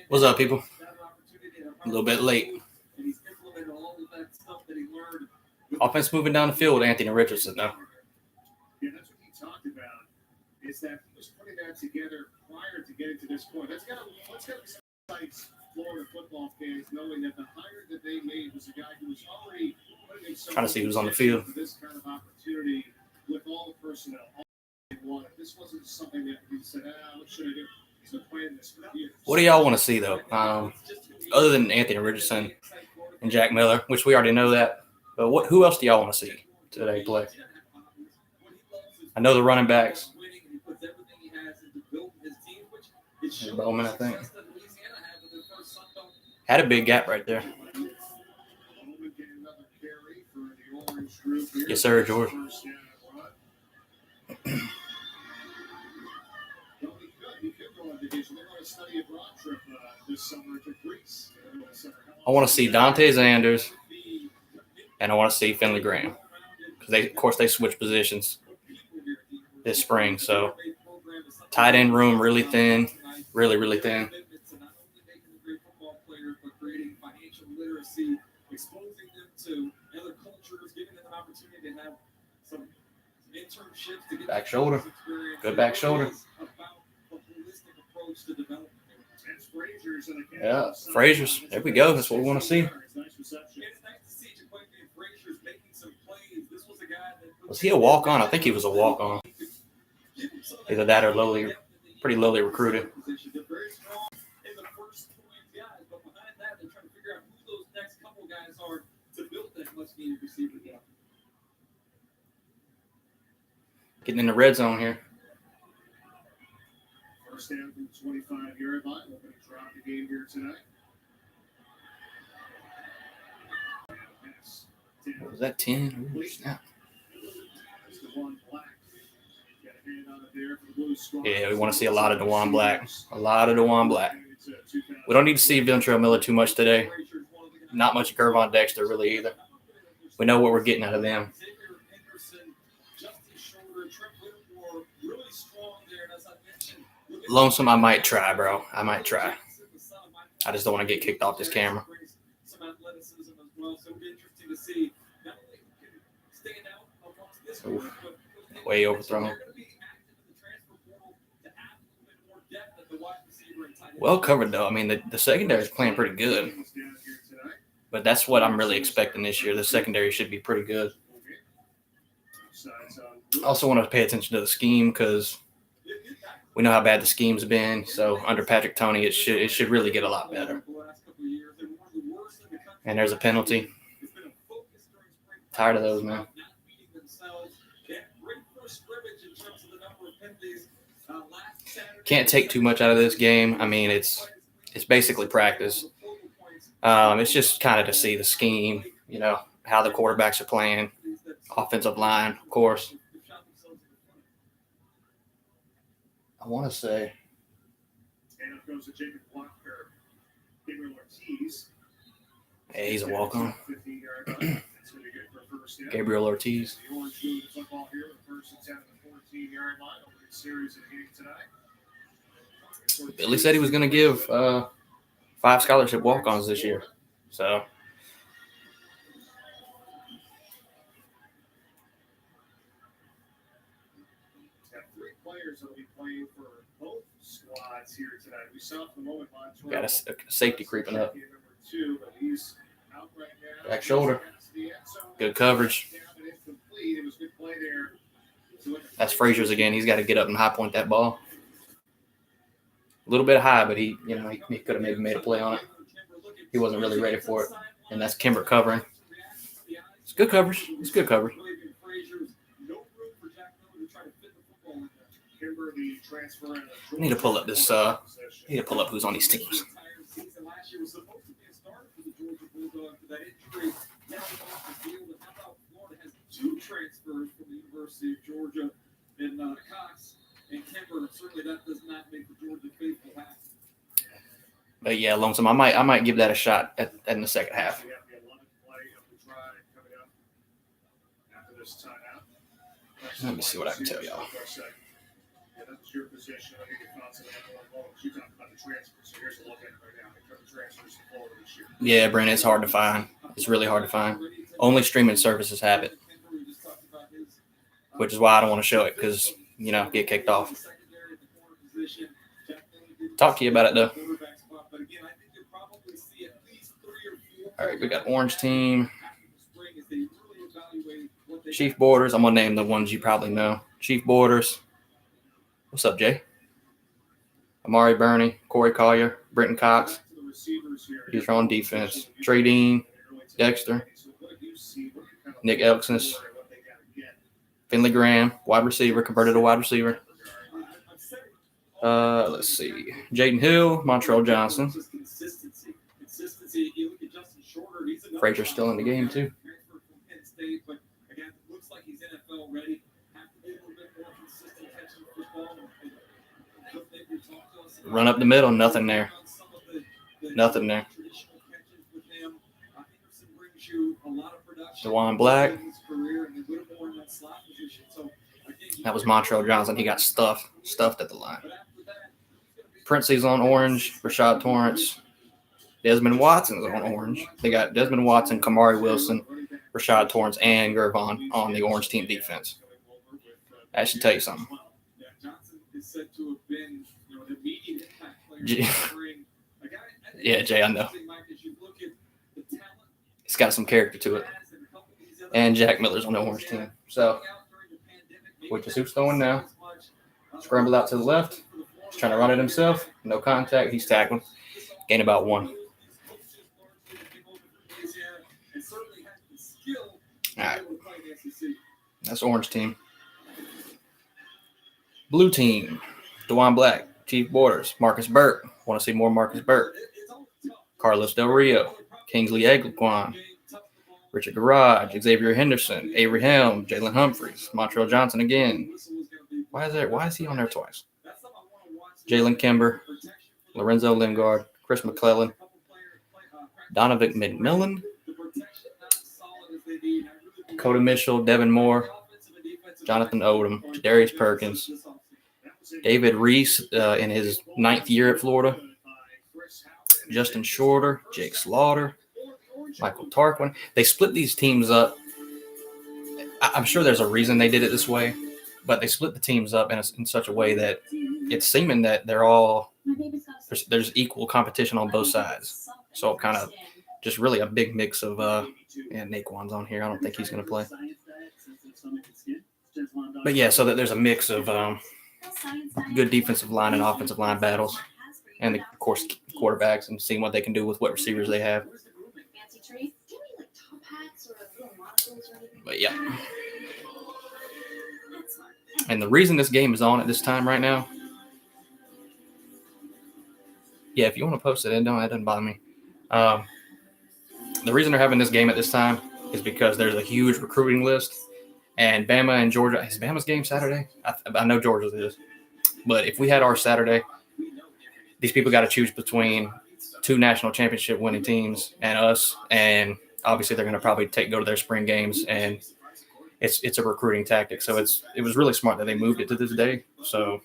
What's up, people? A little bit late. Offense moving down the field. Anthony Richardson now. Yeah, that's what he talked about. Is that he was putting that together prior to getting to this point. Let's get excites Florida football fans knowing that the hire that they made was a guy who was already putting trying to see who's on the field. For this kind of opportunity with all the personnel. All they wanted. This wasn't something that he said, what should I do? He's been playing this for years. What do y'all want to see though? Other than Anthony Richardson and Jack Miller, which we already know that. But who else do y'all want to see today play? I know the running backs. Bowman, I think. Had a big gap right there. Yes, sir, George. I want to see Dante Sanders, and I want to see Finley Graham. Because of course, they switch positions this spring. So tight end room really thin, really thin. Back shoulder, good back shoulder. Yeah, Frazier's. There we go. That's what we want to see. Was he a walk-on? I think he was a walk-on. Either that or pretty lowly recruited. Getting in the red zone here. First down from the 25-yard line. We're going to drop the game here tonight. What was that, 10? Ooh, snap. Yeah, we want to see a lot of DeJuan Black. A lot of DeJuan Black. We don't need to see Ventrell Miller too much today. Not much of Gervon Dexter really either. We know what we're getting out of them. Lonesome, I might try, bro. I might try. I just don't want to get kicked off this camera. Oof. Way overthrown. Well covered, though. I mean, the secondary is playing pretty good. But that's what I'm really expecting this year. The secondary should be pretty good. I also want to pay attention to the scheme because we know how bad the scheme's been. So under Patrick Toney, it should really get a lot better. And there's a penalty. Tired of those, man. Can't take too much out of this game. I mean, it's basically practice. It's just kind of to see the scheme, you know, how the quarterbacks are playing, offensive line, of course. I want to say. Hey, he's a walk-on. Gabriel Ortiz. Billy said he was going to give 5 scholarship walk-ons this year. So. Got a safety creeping up. Back shoulder. Good coverage. That's Frazier's again. He's got to get up and high point that ball. A little bit high, but he could have maybe made a play on it. He wasn't really ready for it. And that's Kimber covering. It's good coverage. It's good coverage. I need to pull up this. Need to pull up who's on these teams. But yeah, Lonesome, I might give that a shot in the second half. Let me see what I can tell y'all. your position. I think your thoughts on that one. You talked about the transfers. So here's a look at it right now. The transfers to Florida this year. Yeah, Brandon, it's hard to find. It's really hard to find. Only streaming services have it, which is why I don't want to show it because, get kicked off. Talk to you about it, though. All right, we got Orange Team. Chief Borders. I'm going to name the ones you probably know. Chief Borders. What's up, Jay? Amari Burney, Corey Collier, Brenton Cox. He's on defense. Trey Dean, Dexter, Nick Elksnis, Finley Graham, wide receiver, converted to wide receiver. Let's see. Jaden Hill, Montreal Johnson. Frazier's still in the game, too. Run up the middle, nothing there. Nothing there. DeJuan Black. That was Montreal Johnson. He got stuffed at the line. Princey's on orange. Rashad Torrance. Desmond Watson's on orange. They got Desmond Watson, Kamari Wilson, Rashad Torrance, and Gervon on the orange team defense. That should tell you something. Yeah, Jay, I know. It's got some character to it. And Jack Miller's on the orange team. So, which is who's throwing now. Scrambled out to the left. He's trying to run it himself. No contact. He's tackling. Gain about 1. All right. That's orange team. Blue team. DeJuan Black. Chief Borders. Marcus Burke. Want to see more Marcus Burke. Carlos Del Rio. Kingsley Eglquan. Richard Garage. Xavier Henderson. Avery Helm. Jalen Humphreys. Montreal Johnson again. Why is he on there twice? Jalen Kimber. Lorenzo Lingard. Chris McClellan. Donovan McMillan. Dakota Mitchell. Devin Moore. Jonathan Odom. Jadarius Perkins. David Reese in his 9th year at Florida. Justin Shorter. Jake Slaughter. Michael Tarquin. They split these teams up. I'm sure there's a reason they did it this way, but they split the teams up in such a way that it's seeming that they're all there's equal competition on both sides. So kind of just really a big mix of Naquan's on here. I don't think he's going to play. But yeah, so that there's a mix of good defensive line and offensive line battles, and of course quarterbacks, and seeing what they can do with what receivers they have. But yeah. And the reason this game is on at this time right now, yeah, if you want to post it, that doesn't bother me. The reason they're having this game at this time is because there's a huge recruiting list, and Bama and Georgia. Is Bama's game Saturday? I know Georgia's is. But if we had our Saturday, these people got to choose between 2 national championship winning teams and us, and obviously they're going to probably go to their spring games, and it's a recruiting tactic. So it was really smart that they moved it to this day. So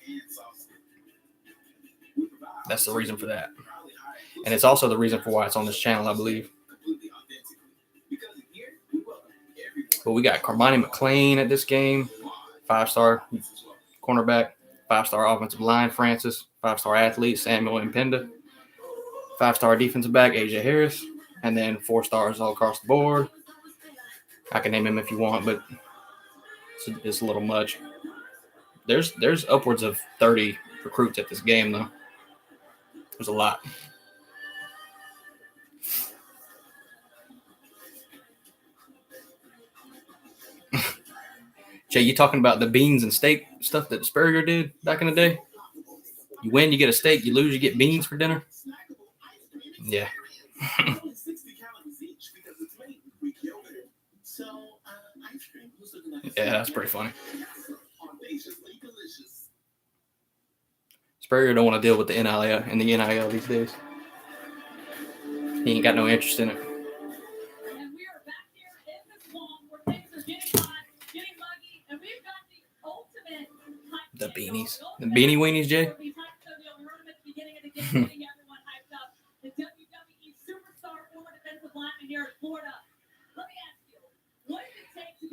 that's the reason for that. And it's also the reason for why it's on this channel, I believe. But we got Carmani McClain at this game, 5-star cornerback, 5-star offensive line, Francis, 5-star athlete, Samuel Impenda, 5-star defensive back, AJ Harris, and then 4 stars all across the board. I can name him if you want, but it's a little much. There's upwards of 30 recruits at this game, though. There's a lot. Jay, you talking about the beans and steak stuff that Spurrier did back in the day? You win, you get a steak. You lose, you get beans for dinner. Yeah. Yeah, that's pretty funny. Spurrier don't want to deal with the NIL these days. He ain't got no interest in it. The beanies. The Beanie Weenies, Jay?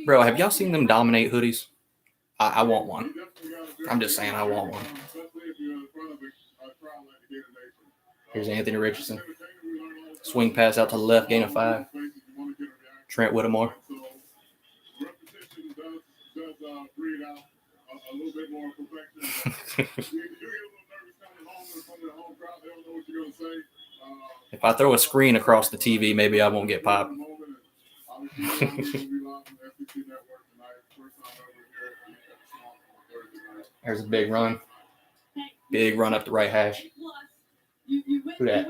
Bro, have y'all seen them dominate hoodies? I want one. I'm just saying I want one. Here's Anthony Richardson. Swing pass out to the left, gain of 5. Trent Whittemore. If I throw a screen across the TV, maybe I won't get popped. There's a big run. Big run up the right hash. Who that?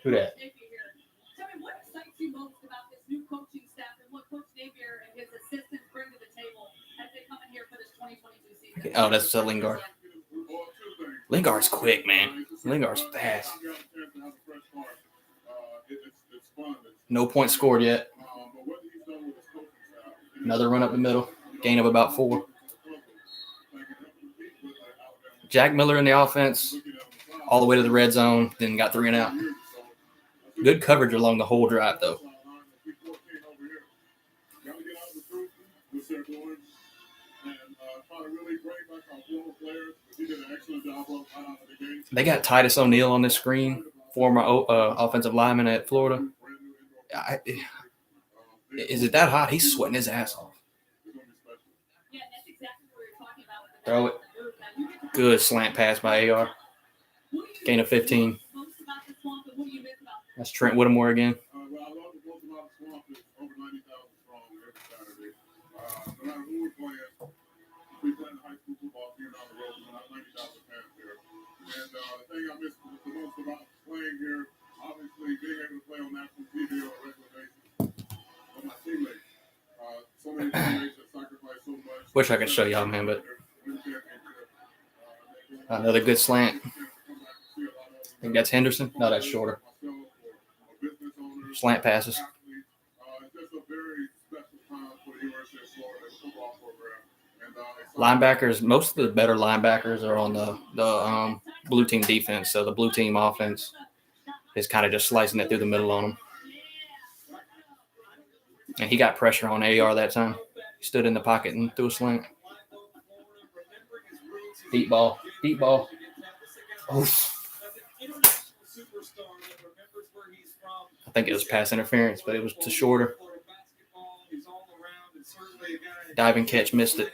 Who that? Tell me what excites you most about this new coaching staff and what Coach Napier and his assistants bring to the table as they come in here for this 2022 season. Oh, that's Lingard. Lingard's quick, man. Lingard's fast. No points scored yet. Another run up the middle. Gain of about 4. Jack Miller in the offense. All the way to the red zone. Then got 3 and out. Good coverage along the whole drive, though. They got Titus O'Neil on this screen, former offensive lineman at Florida. Is it that hot? He's sweating his ass off. Throw it. Good slant pass by AR. Gain of 15. That's Trent Whittemore again. Wish I could show y'all, man, but another good slant. I think that's Henderson. No, that's Shorter. Slant passes. Linebackers, most of the better linebackers are on the blue team defense. So the blue team offense is kind of just slicing it through the middle on them. And he got pressure on AR that time. He stood in the pocket and threw a slant. Deep ball. Deep ball. Oof. I think it was pass interference, but it was to Shorter. Diving catch, missed it.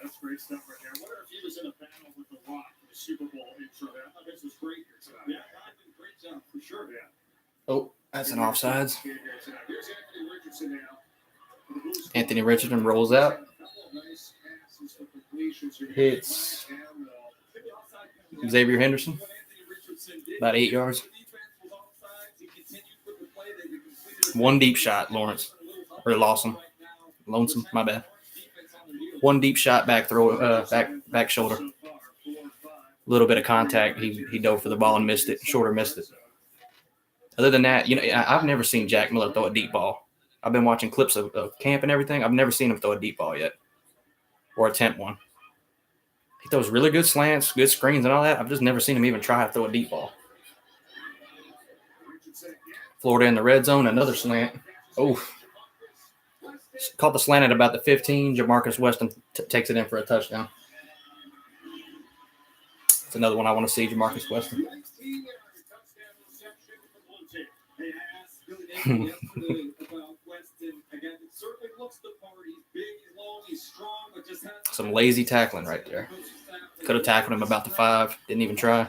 That's great stuff right there. I wonder if he was in a battle with The Rock for the Super Bowl intro. I thought this was great here tonight. Yeah, I did a great job for sure. Yeah. Oh, that's an offsides. Here's Anthony Richardson now. Anthony Richardson rolls out. Hits Xavier Henderson. About 8 yards. One deep shot, Lawrence. Or Lawson. Lonesome, my bad. One deep shot, back throw, back shoulder. A little bit of contact. He dove for the ball and missed it. Shorter missed it. Other than that, I've never seen Jack Miller throw a deep ball. I've been watching clips of camp and everything. I've never seen him throw a deep ball yet or attempt one. He throws really good slants, good screens and all that. I've just never seen him even try to throw a deep ball. Florida in the red zone, another slant. Oh. Caught the slant at about the 15. Jamarcus Weston takes it in for a touchdown. It's another one I want to see, Jamarcus Weston. Some lazy tackling right there. Could have tackled him about the 5. Didn't even try.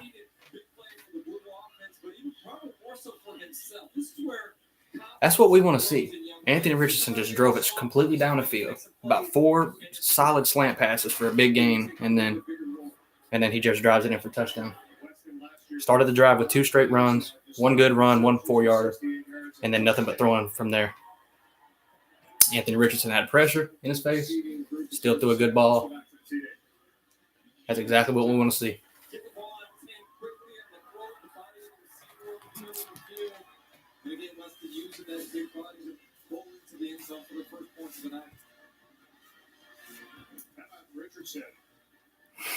That's what we want to see. Anthony Richardson just drove it completely down the field. About 4 solid slant passes for a big gain, and then he just drives it in for a touchdown. Started the drive with 2 straight runs, 1 good run, 1 4-yarder, and then nothing but throwing from there. Anthony Richardson had pressure in his face, still threw a good ball. That's exactly what we want to see. himself for the first points of the night. How about Richardson?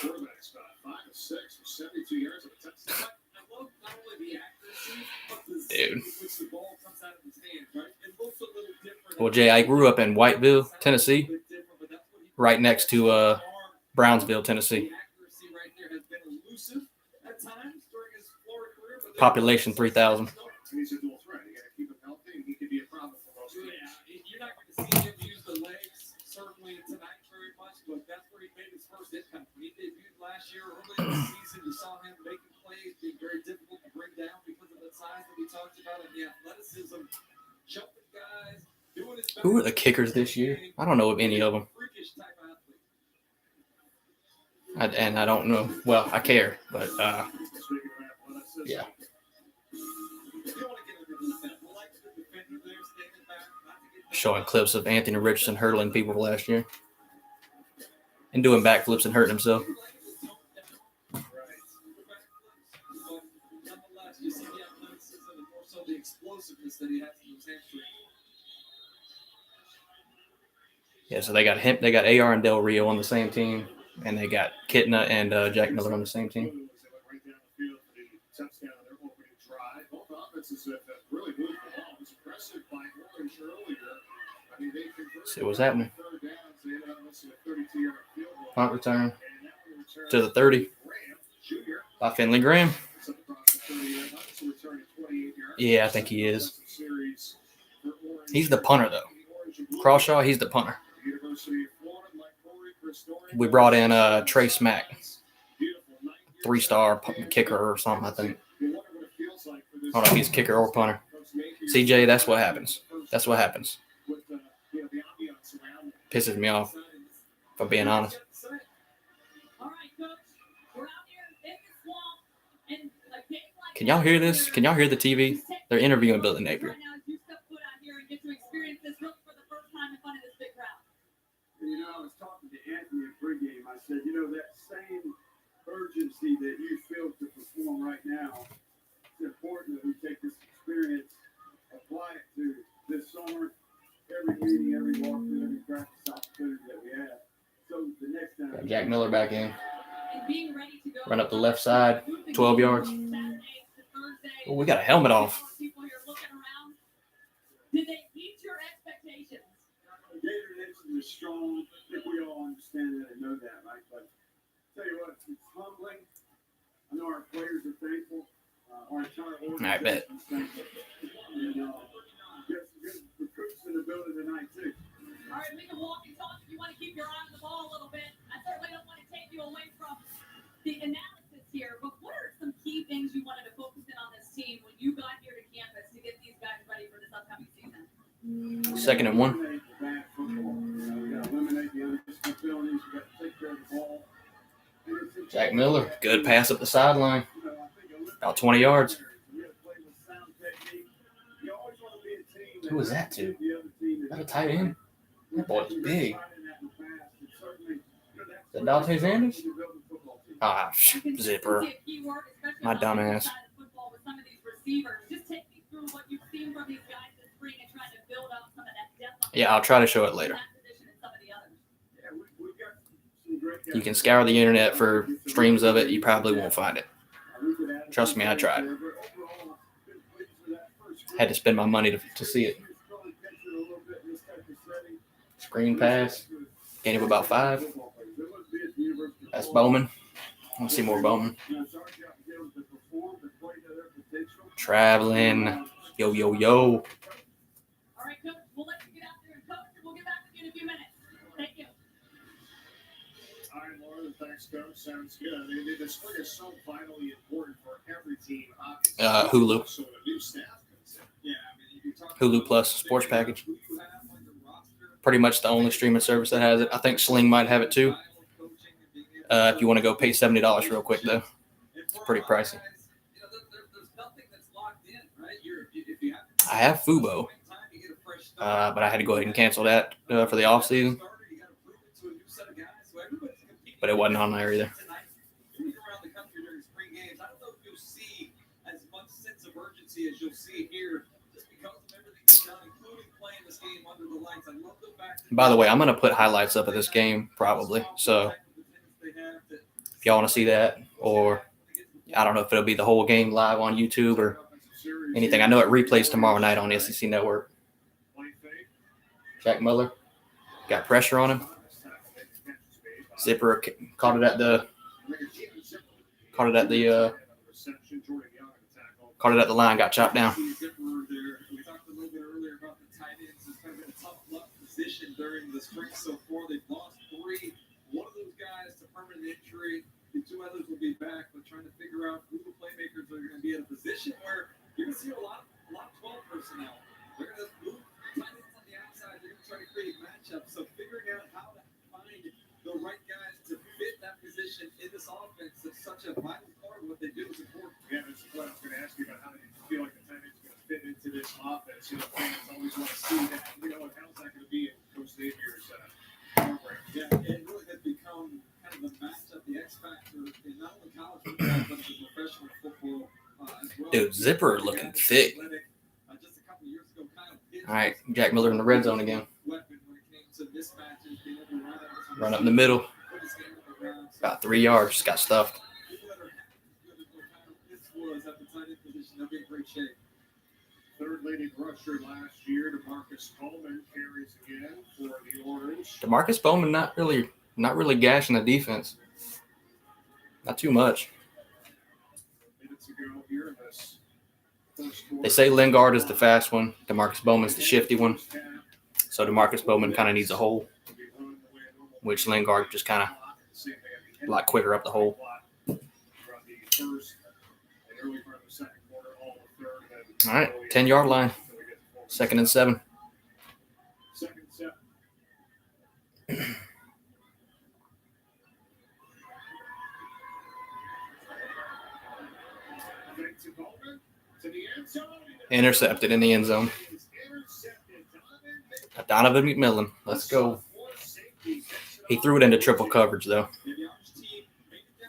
Quarterback spot, 5 of 6 for 72 yards of a touchdown. I love not only the accuracy, but the speed with which the ball comes out of his hands, right? It looks a little different. Well, Jay, I grew up in Whiteville, Tennessee, right next to Brownsville, Tennessee. The accuracy right there has been elusive at times during his Florida career. But Population 3,000. He's a dual threat. You got to keep him healthy, and he could be a problem for most teams. Yeah, you're not going to see him use the legs certainly tonight very much, but that's where he made his first impact. When he debuted last year, early in the season, you saw him making plays, being very difficult to bring down because of the size that we talked about and the athleticism, jumping guys, doing his best. Who are the kickers this year? I don't know of any of them. Freakish type of athlete. And I don't know. Well, I care, but Speaking of athleticism, yeah. If you want to get into the defense, I like the defender there standing back, not to get Showing clips of Anthony Richardson hurdling people last year and doing backflips and hurting himself. Right. But nonetheless, you see the athleticism and more so the explosiveness that he has in his hamstring. Yeah, so they got him. They got AR and Del Rio on the same team, and they got Kitna and Jack Miller on the same team. They went right down the field for the touchdown on their opening drive. Both offenses have really moved the ball. It was impressive by Orange earlier. I mean, they converted See what's happening. third downs. They ended up missing a 32-yard field goal. Punt return And that one returned to the 30 Graham Jr. by Finley Graham. It's up across the 30. That's a return of 28 yards. Yeah, I think he is. Series for Orange. He's the punter, though. Orange and blue. Crawshaw, he's the punter. University of Florida, Mike Corey, Christorian. We brought in Trey Smack, Beautiful night here. 3-star kicker or something, I think. You wonder what it feels like for this I don't know if he's kicker or punter. CJ, that's what happens. That's what happens. With the ambiance around it. Pisses me off, if I'm being honest. All right, Coach. We're out here in the swamp, and a game like Can y'all hear this? Can y'all hear the TV? They're interviewing Billy Napier. Right now, as you step foot out here and get to experience this really for the first time in front of this big crowd. You know, I was talking to Anthony at pregame. I said, you know, that same urgency that you feel to perform right now, it's important that we take this experience, apply it to this summer, every meeting, every walkthrough, every practice opportunity that we have. So the next time. Got Jack Miller back in. And being ready to go. Run up the left side, 12 yards. Oh, we got a helmet off. People here looking around. Did they meet your expectations? Gator Nation is strong. I think we all understand that and know that, right? But tell you what, it's humbling. I know our players are thankful. Our entire organization I bet. is thankful. And get some good recruits in the building tonight, too. All right, we can walk and talk if you want to keep your eye on the ball a little bit. I certainly don't want to take you away from the analysis here, but what are some key things you wanted to focus in on this team when you got here to campus to get these guys ready for this upcoming season? 2nd and 1. Eliminate the bad football. You know, we got to eliminate the undisciplined penalties. We got to take care of the ball. And it's Jack Miller, good pass up the sideline. You know, I think About 20 yards. we have to play with sound technique. You always want to be a team Who was that to? the other team Is that a tight end? That boy's big. Is that Dante Sanders? Ah, zipper. My dumb ass. Football with some of these receivers. Just take me through what you've seen from these guys this spring and trying to build up some of that depth. on Yeah, I'll try to show it later. that position and some of the others. You can scour the internet for streams of it. You probably won't find it. Trust me, I tried. Had to spend my money to see it. Screen pass. Gain of about 5. That's Bowman. I want to see more Bowman. Traveling. Yo, yo, yo. All right, Coach, we'll let you get out there and coach, and we'll get back with you in a few minutes. Thank you. All right, Lauren, thanks, Coach. Sounds good. I mean, the spring is so vitally important for every team, obviously. Hulu. So the new staff comes in. Yeah, I mean, you talk Hulu Plus sports package. who you have on your roster. Pretty much the only streaming service that has it. I think Sling might have it too. If you want to go pay $70 real quick, though. It's pretty pricey. You know, there's nothing that's locked in, right? If you have I have Fubo, but I had to go ahead and cancel that for the off season. But it wasn't on there either. Around the country during spring games, I don't know if you'll see as much sense of urgency as you'll see here, just because of everything that's done, including playing this game under the lights. I love the fact that By the way, I'm gonna put highlights up of this game probably. So if y'all want to see that, or I don't know if it'll be the whole game live on YouTube or anything. I know it replays tomorrow night on SEC Network. Jack Miller got pressure on him. Zipper caught it at the line, got chopped down. We talked a little bit earlier about the tight ends. It's kind of been a tough luck position during the spring so far. They've lost 3. One of those guys to permanent injury. The 2 others will be back, but trying to figure out who the playmakers are going to be in a position where you're going to see a lot of 12 personnel. They're going to move tight ends on the outside. They're going to try to create matchups. So figuring out how to find the right guys to fit that position in this offense is such a vital part of what they do is important. Yeah, that's what I was going to ask you about. How do you feel like the tight end's going to fit into this offense? You know, fans always want to see that. You know, how's that going to be in Coach Xavier's program? Yeah, it really has become kind of the matchup, the X factor in not only college football but in professional football as well. Dude, Zipper looking thick. Just a couple of years ago, kind of All right, Jack Miller in the red zone again. weapon when it came to mismatches, being able to Run up in the middle, put his game on the ground. about 3 yards, just got stuffed. People that are happy with this was at the tight end position, they'll be in great shape. Third leading rusher last year, DeMarcus Coleman carries again for the Orange. DeMarcus Bowman not really gashing the defense. Not too much. Minutes ago here in this first quarter. They say Lingard is the fast one. DeMarcus Bowman's the shifty one. So DeMarcus Bowman kind of needs a hole, which Lingard just kind of a lot quicker up the hole. All right, 10-yard line. 2nd and 7. Second set. Intercepted in the end zone. Donovan McMillan. Let's go. He threw it into triple coverage, though.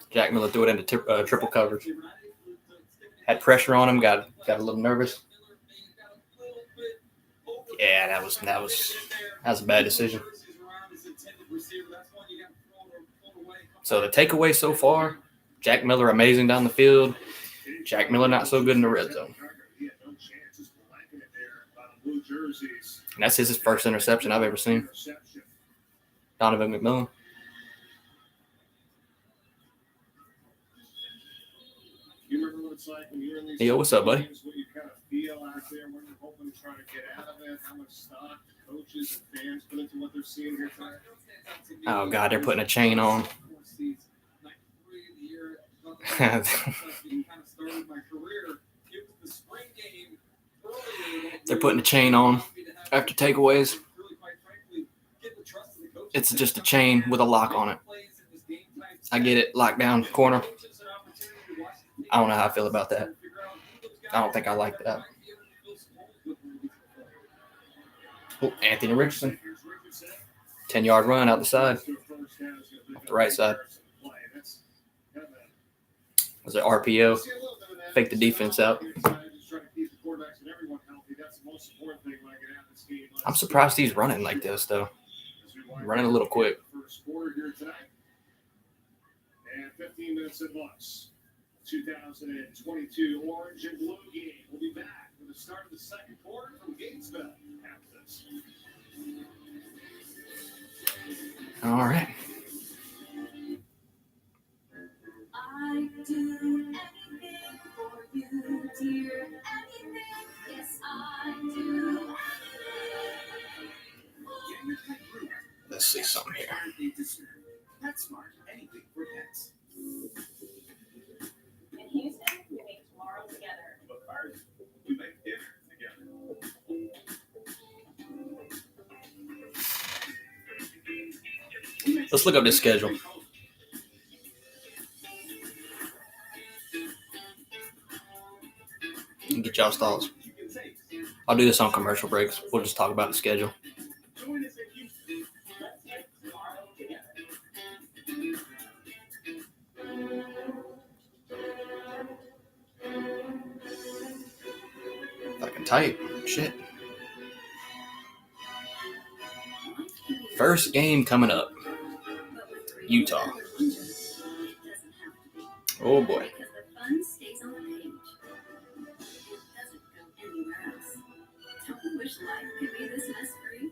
Jack Miller threw it into triple coverage. Had pressure on him. Got a little nervous. Yeah, that was a bad decision. So the takeaway so far: Jack Miller amazing down the field. Jack Miller not so good in the red zone. And that's his first interception I've ever seen. Donovan McMillan. You remember what it's like when you're in these Yo, what's up, buddy? games, what you kind of feel out there when you're hoping to try to get out of it, how much stock the coaches and fans put into what they're seeing here tonight? Oh, God, they're putting a chain on. They're putting a chain on after takeaways. It's just a chain with a lock on it. I get it, lockdown corner. I don't know how I feel about that. I don't think I like that. Oh, Anthony Richardson. 10-yard run out the side. Off the right side. Was it RPO? Fake the defense out. I'm surprised he's running like this, though. Running a little quick. And 15 minutes at once. 2022 Orange and Blue game. We'll be back for the start of the second quarter from Gatesville after this. All right. I do anything for you, dear. Anything, yes, I do anything. Let's see something here. PetSmart, anything for pets. In Houston, we make tomorrow together. But first, we make dinner together. Let's look up this schedule. And get y'all's thoughts. I'll do this on commercial breaks. We'll just talk about the schedule. Join us in Houston. Let's make tomorrow together. Fucking tight. Shit. First game coming up. Utah. Oh boy. Because the fun stays on the page. It doesn't go anywhere else. Don't you wish life could be this mess-free?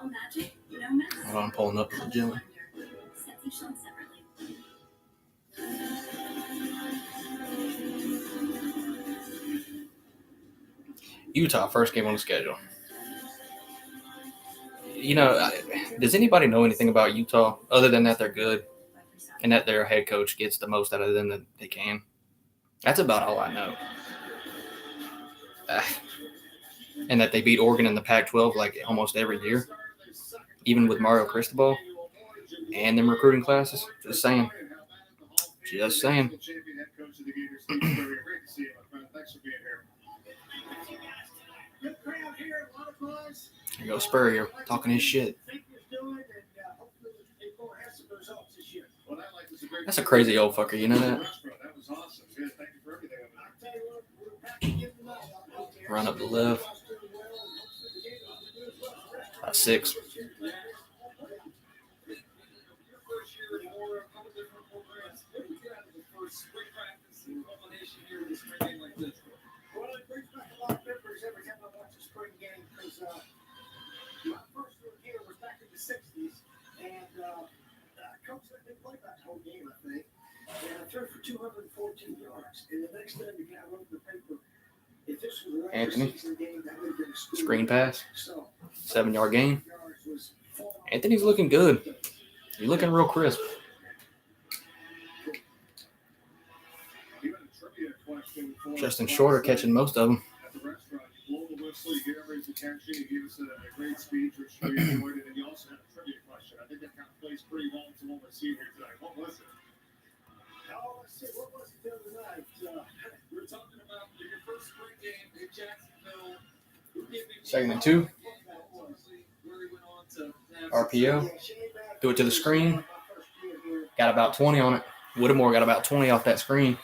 All magic, no mess. Hold on, I'm pulling up the gym. Sets each shown separately. Utah, first game on the schedule. You know, does anybody know anything about Utah other than that they're good and that their head coach gets the most out of them that they can? That's about all I know. And that they beat Oregon in the Pac-12 like almost every year, even with Mario Cristobal and them recruiting classes. Just saying. Just saying. There goes Spurrier talking his shit. That's a crazy old fucker, you know that? Run up the left. About 6. Well, it brings back a lot of memories every time I watch a spring game because my first one here was back in the 60s, and Coach let me play that whole game, I think. And I threw for 214 yards. And the next time the guy wrote in the paper, if this was a regular Anthony. season game, that would have been a school Screen pass. So, 7-yard gain. yards was far Anthony's looking good. He's looking real crisp. Justin Shorter catching most of them. At the restaurant, you blow the whistle, you get everybody to attention, you give us a great speech, which we enjoyed, and then you also have a trivia question. I think that kind of plays pretty well to what we're seeing here tonight. What was it? Oh, let's see. What was it the other night? We're talking about your first spring game in Jacksonville. Who gave you- 2nd and 2. Where he went on to have RPO. Do it to the screen. Got about 20 on it. Whittemore got about 20 off that screen.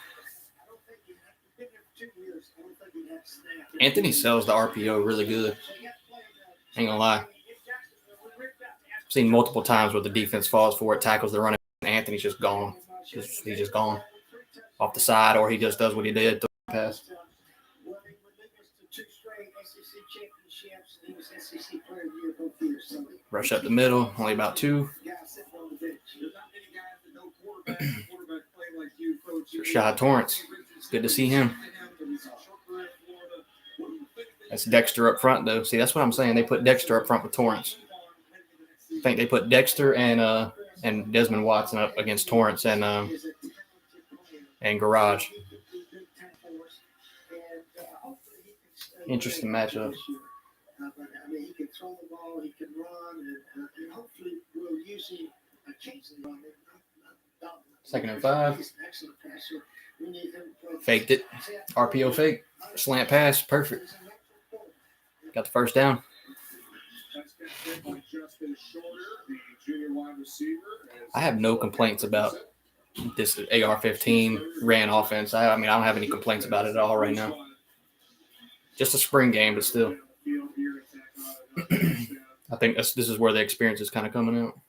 Anthony sells the RPO really good. Ain't gonna lie. I've seen multiple times where the defense falls for it, tackles the running, and Anthony's just gone. He's just gone off the side, or he just does what he did, throw the pass. Rush up the middle, only about 2. Rashad Torrance. It's good to see him. That's Dexter up front, though. See, that's what I'm saying. They put Dexter up front with Torrance. I think they put Dexter and Desmond Watson up against Torrance and Garage. Interesting matchup. I mean, he can throw the ball, he can run, and hopefully we'll use him occasionally run. 2nd and 5. He's an excellent passer. We need him to Faked it. RPO fake. Slant pass. Perfect. Got the first down. I have no complaints about this AR-15 ran offense. I mean, I don't have any complaints about it at all right now. Just a spring game, but still. I think this is where the experience is kind of coming out.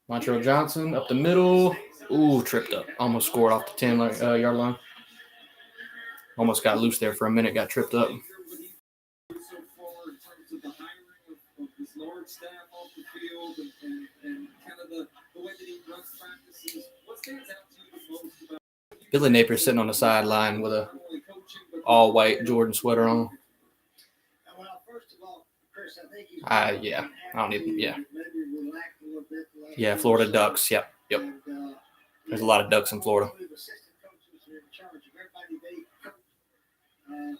Montreal Johnson up the middle. Ooh, tripped up. Almost scored off the 10-yard line. Almost got loose there for a minute, got tripped up. Billy Napier sitting on the sideline with a all-white Jordan sweater on. Well, first of all, Chris, I think he's Yeah, I don't even, yeah. maybe relax a little bit. Yeah, Florida Ducks, yep. And, There's a lot of Ducks in Florida. the assistant coaches are in charge of everybody they coach. And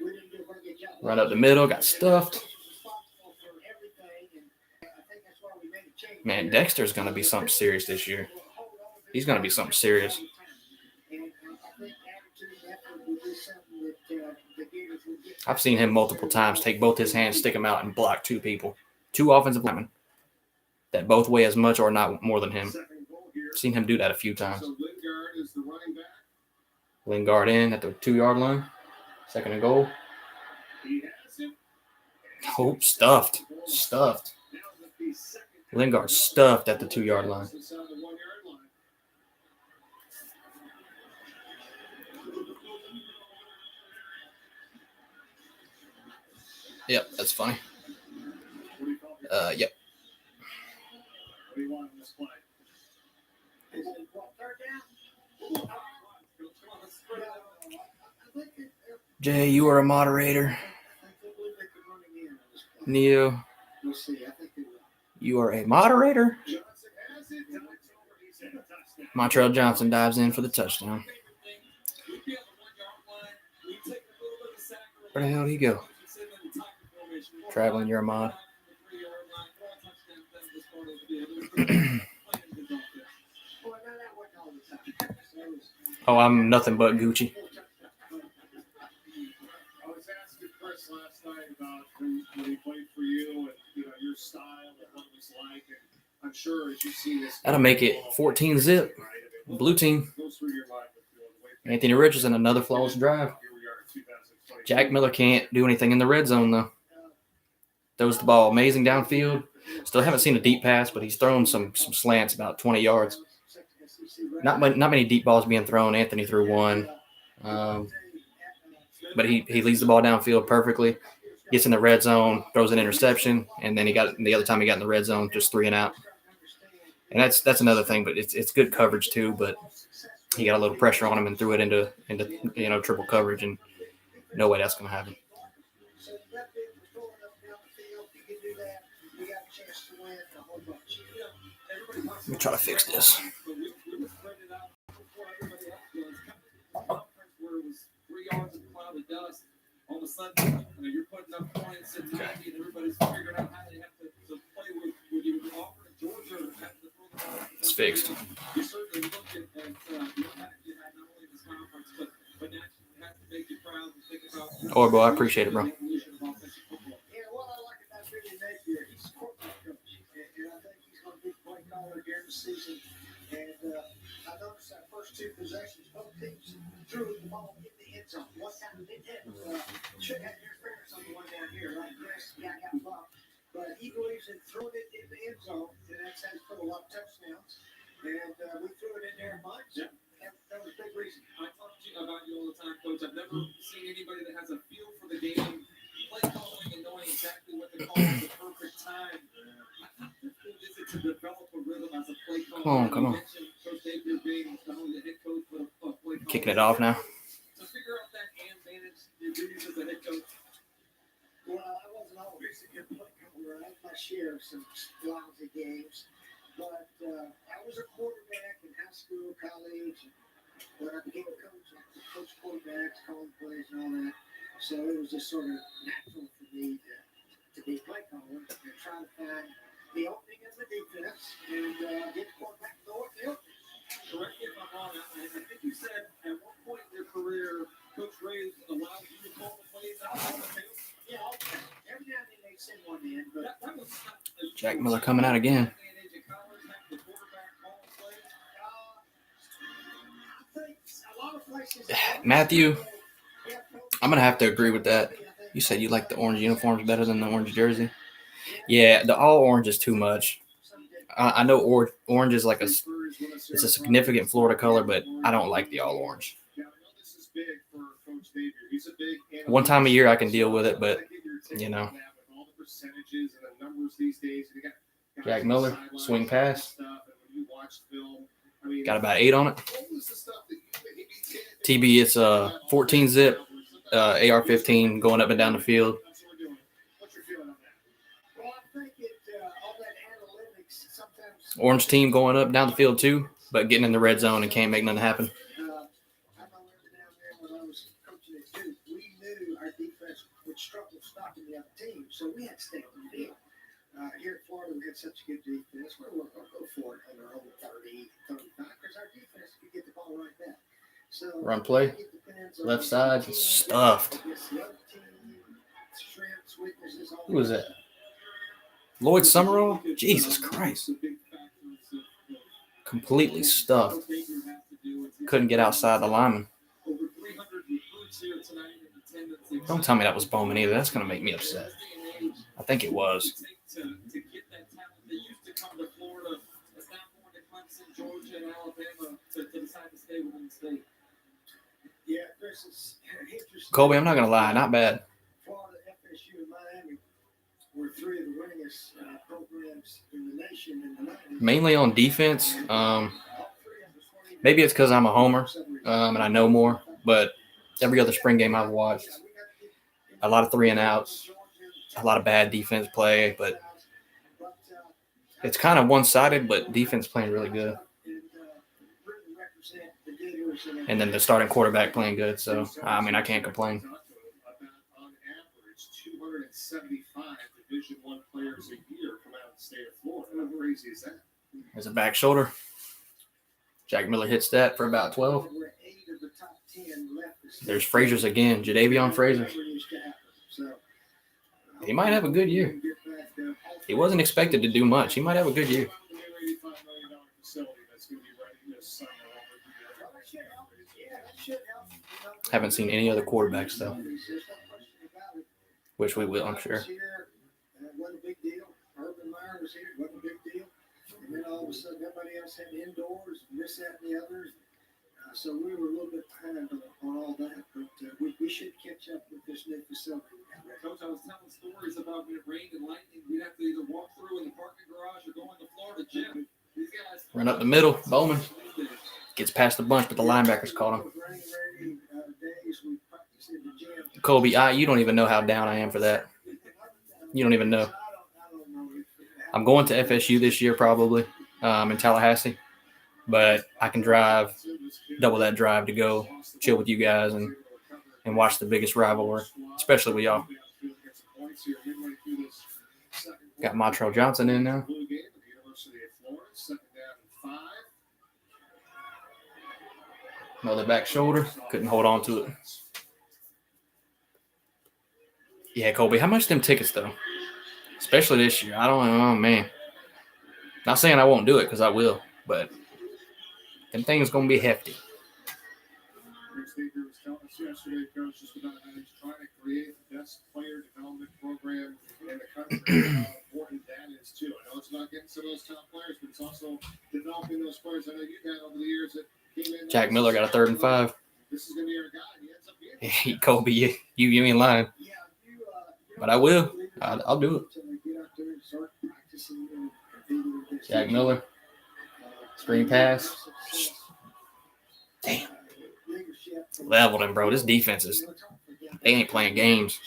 we didn't do a very good job. Right up the middle, got stuffed. Responsible for everything, and I think that's why we made a change. Man, Dexter's going to be something serious this year. He's going to be something serious. And I think attitude and effort will be something that the Gators will get. I've seen him multiple times take both his hands, stick them out, and block 2 people. 2 offensive linemen that both weigh as much or not more than him. I've seen him do that a few times. So Lingard is the running back. Lingard in at the 2-yard line. 2nd and goal. He has it. Oh, stuffed. Lingard stuffed at the 2-yard line. Yep, that's funny. Yep. What do you want on this play? Jay, you are a moderator. Neo, you are a moderator. Montrell Johnson dives in for the touchdown. Where the hell did he go? Traveling, you're a mod. Oh, I'm nothing but Gucci. I was asking Chris last night about when he played for you and your style and what it was like. And I'm sure as you see this, That'll make it 14 zip. Blue team. Anthony Richardson, another flawless drive. Jack Miller can't do anything in the red zone though. Throws the ball amazing downfield. Still haven't seen a deep pass, but he's thrown some slants about 20 yards. Not many deep balls being thrown. Anthony threw one. But he leads the ball downfield perfectly. Gets in the red zone, throws an interception, and then the other time he got in the red zone, just 3 and out. And that's another thing, but it's good coverage too. But he got a little pressure on him and threw it into triple coverage, and no way that's going to happen. Let me try to fix this. All of a sudden, you're putting up points and 90, and everybody's figuring out how they have to play with you. Auburn, Georgia, having to throw the ball. It's fixed. You certainly look at the impact you had not only in this conference, but naturally it has to make you proud and think about. Oh, bro, I appreciate it, bro. Yeah, what I like about Billy Napier, he's a quarterback coach, and I think he's going to be play caller during the season. And I noticed that first 2 possessions, both teams threw the ball in the end zone. One time they did should have interference on the one down here, right? Chris, yeah, I got bumped. But he believes in throwing it in the end zone, and that's how he's put a lot of touchdowns. And we threw it in there in mine. Yeah. That was a big reason. I talk to you about you all the time, Coach. I've never seen anybody that has a feel for the game, play calling and knowing exactly what to call at the perfect time. How difficult is it to develop a rhythm as a play caller? Come on. Coach Napier being not only the head coach, but a play caller. Kicking it off now. To figure out that and manage your duties as a head coach. Well, I wasn't always a good play caller. I had my share of some lousy games. But I was a quarterback in high school, college. And when I became a coach, I could coach quarterbacks, calling plays, and all that. So it was just sort of natural for me to be a play caller and try to find the opening of the defense and get the quarterback to go at the opening. Correct me if I'm wrong. I think you said at one point in your career, Coach Ray allowed you to call the plays out on the field. Yeah, every now and then they send one in, but That was Jack Miller coming out again. Matthew, I'm going to have to agree with that. You said you like the orange uniforms better than the orange jersey. Yeah, the all orange is too much. I know orange is like it's a significant Florida color, but I don't like the all orange. One time a year I can deal with it, but Jack Miller, swing pass. Got about 8 on it. TB, it's a 14 zip, AR-15 going up and down the field. Orange team going up down the field too, but getting in the red zone and can't make nothing happen. I know every now and then when I was coaching it too, we knew our defense would struggle stopping the other team, so we had to stay on the field. Here in Florida, we had such a good defense. We're going to go for it on our own 30, 35, because our defense could get the ball right back. So Run play, left side, stuffed. Who was that? Lloyd Summerall? Jesus Christ. Completely stuffed. Couldn't get outside the lineman. Don't tell me that was Bowman either. That's going to make me upset. think it was. To get that talent. They used to come to Florida. It's now going to Clemson, Georgia, and Alabama to decide to stay within the state. Yeah, Chris, it's interesting. Colby, I'm not going to lie, not bad. Florida, FSU, and Miami were three of the winningest programs in the nation in the 90s. Mainly on defense. Maybe it's because I'm a homer and I know more, but every other spring game I've watched, a lot of 3 and outs, a lot of bad defense play, but it's kind of one-sided, but defense playing really good. And then the starting quarterback playing good, so, I mean, I can't complain. On average, 275 Division I players a year come out of the state of Florida. How crazy is that? There's a back shoulder. Jack Miller hits that for about 12. There's Frazier's again, Jadavion Frazier. He might have a good year. He wasn't expected to do much. He might have a good year. Haven't seen any other quarterbacks, though, which we will, I'm sure. Wasn't a big deal. Urban Meyer was here. Wasn't a big deal. And then all of a sudden, everybody else had indoors, and this, that, and the others. So we were a little bit behind on all that, but we should catch up with this new facility. Coach, I was telling stories about when it rained and lightning. We'd have to either walk through in the parking garage or go in the Florida gym. These guys Run up the middle. Bowman gets past the bunch, but the linebackers caught him. Colby, you don't even know how down I am for that. You don't even know. I'm going to FSU this year probably in Tallahassee, but I can drive double that drive to go chill with you guys and watch the biggest rivalry, especially with y'all. Got Montrell Johnson in now. Another back shoulder. Couldn't hold on to it. Yeah, Colby, how much them tickets, though? Especially this year. I don't know, oh, man. Not saying I won't do it, because I will, but them things going to be hefty. Chris Baker was telling us yesterday, Coach, just about how he's trying to create the best player development program in the country. How important that is, too. I know it's not getting some of those top players, but it's also developing those players. I know you've had over the years that came in. Jack Miller got a 3rd and 5. This is going to be our guy. He ends up being Colby, you ain't lying. But I will. I'll do it. Jack Miller. Screen pass. Damn. Leveled him, bro. This defense is – they ain't playing games.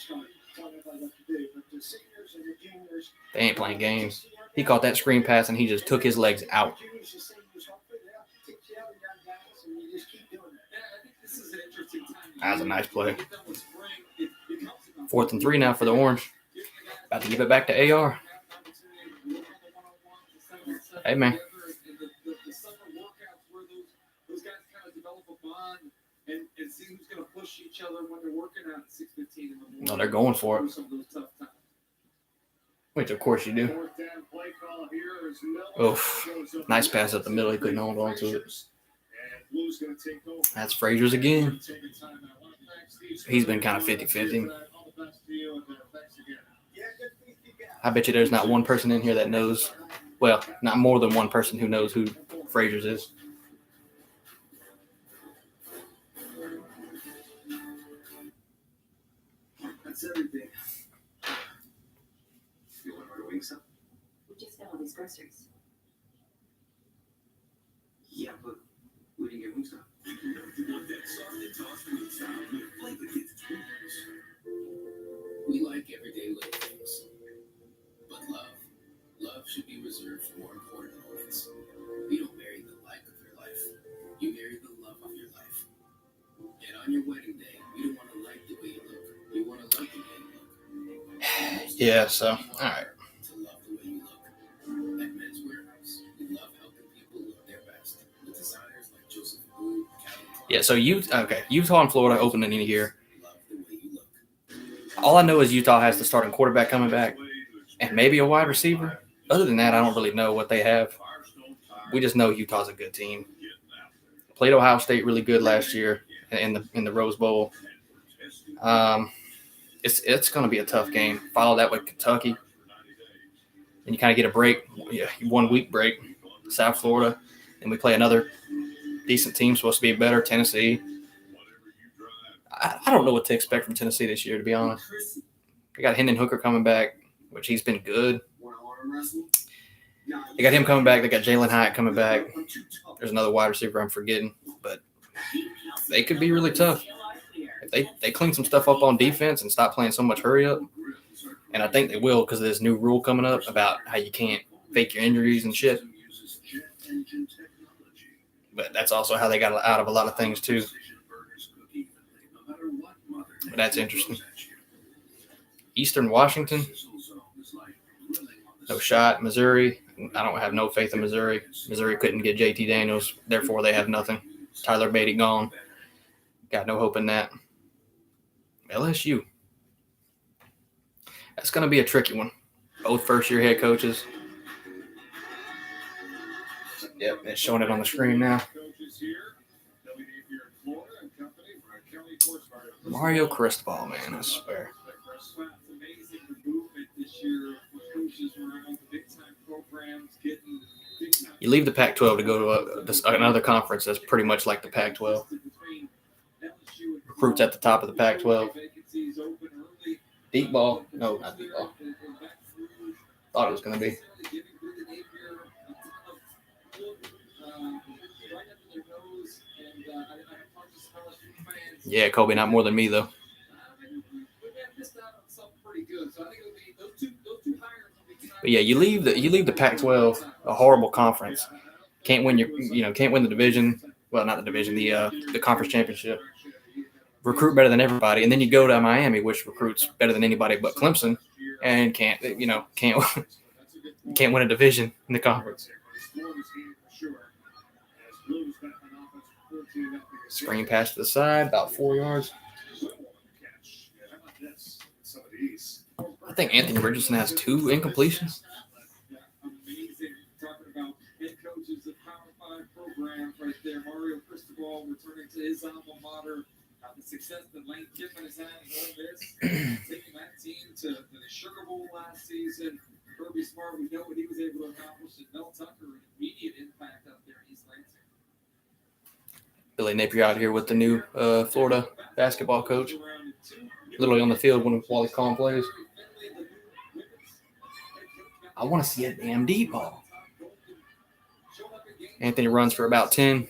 They ain't playing games. He caught that screen pass, and he just took his legs out. That was a nice play. 4th and 3 now for the Orange. About to give it back to AR. Hey, man. The summer workouts where those guys kind of develop a bond and see who's going to push each other when they're working out at 6:15 in the morning. No, they're going for it. Some of those tough times. Which, of course, you do. Oof. Nice pass up the middle. He couldn't hold on to it. That's Frazier's again. He's been kind of 50-50. I bet you there's not one person in here that knows. Well, not more than one person who knows who Frazier's is. That's everything. You want to order wings, huh? We just got all these groceries. Yeah, but we didn't get wings, huh? We like everyday little things. But love should be reserved for more important moments. You don't marry the like of your life. You marry the love of your life. And on your wedding day, you don't want to like the way you look. You want to love the way you look. Yeah, so, all right. To love the way you look. At Men's Warehouse, we love helping people look their best. With designers like Joseph Boo, Calvin Klein. Yeah, so Utah and Florida opening in here. Love the way you look. All I know is Utah has the starting quarterback coming back and maybe a wide receiver. Other than that, I don't really know what they have. We just know Utah's a good team. Played Ohio State really good last year in the Rose Bowl. It's going to be a tough game. Follow that with Kentucky. and you kind of get a break, 1 week break. South Florida, and we play another decent team, supposed to be better, Tennessee. I don't know what to expect from Tennessee this year, to be honest. They got Hendon Hooker coming back, which he's been good. They got him coming back. They got Jalen Hyatt coming back. There's another wide receiver I'm forgetting, but they could be really tough. If they clean some stuff up on defense and stop playing so much hurry up, and I think they will because of this new rule coming up about how you can't fake your injuries and shit. But that's also how they got out of a lot of things too. But that's interesting. Eastern Washington, no shot. Missouri, I don't have no faith in Missouri. Missouri couldn't get JT Daniels, therefore they have nothing. Tyler Beatty gone. Got no hope in that. LSU. That's going to be a tricky one. Both first-year head coaches. Yep, it's showing it on the screen now. Mario Cristobal, man, I swear. It's amazing the movement this year with coaches around the big-time programs getting big-time. You leave the Pac-12 to go to another conference that's pretty much like the Pac-12. Recruits at the top of the Pac-12. Deep ball. No, not deep ball. Thought it was going to be. Yeah, Kobe, not more than me, though. But yeah, you leave the Pac-12, a horrible conference. Can't win the division. Well, not the division, the conference championship. Recruit better than everybody, and then you go to Miami, which recruits better than anybody but Clemson, and can't win a division in the conference. Screen pass to the side, about 4 yards. I think Anthony Richardson has 2 incompletions. Amazing. Talking about head coaches of Power 5 programs right there. Mario Cristobal returning to his alma mater. The success that Lane Kiffin has had in Ole Miss, taking that team to the Sugar Bowl last season. Kirby Smart, we know what he was able to accomplish. And Mel Tucker, an immediate impact up there in East Lansing. Billy Napier out here with the new Florida basketball coach. Literally on the field while he's calling plays. I want to see a damn deep ball. Anthony runs for about 10.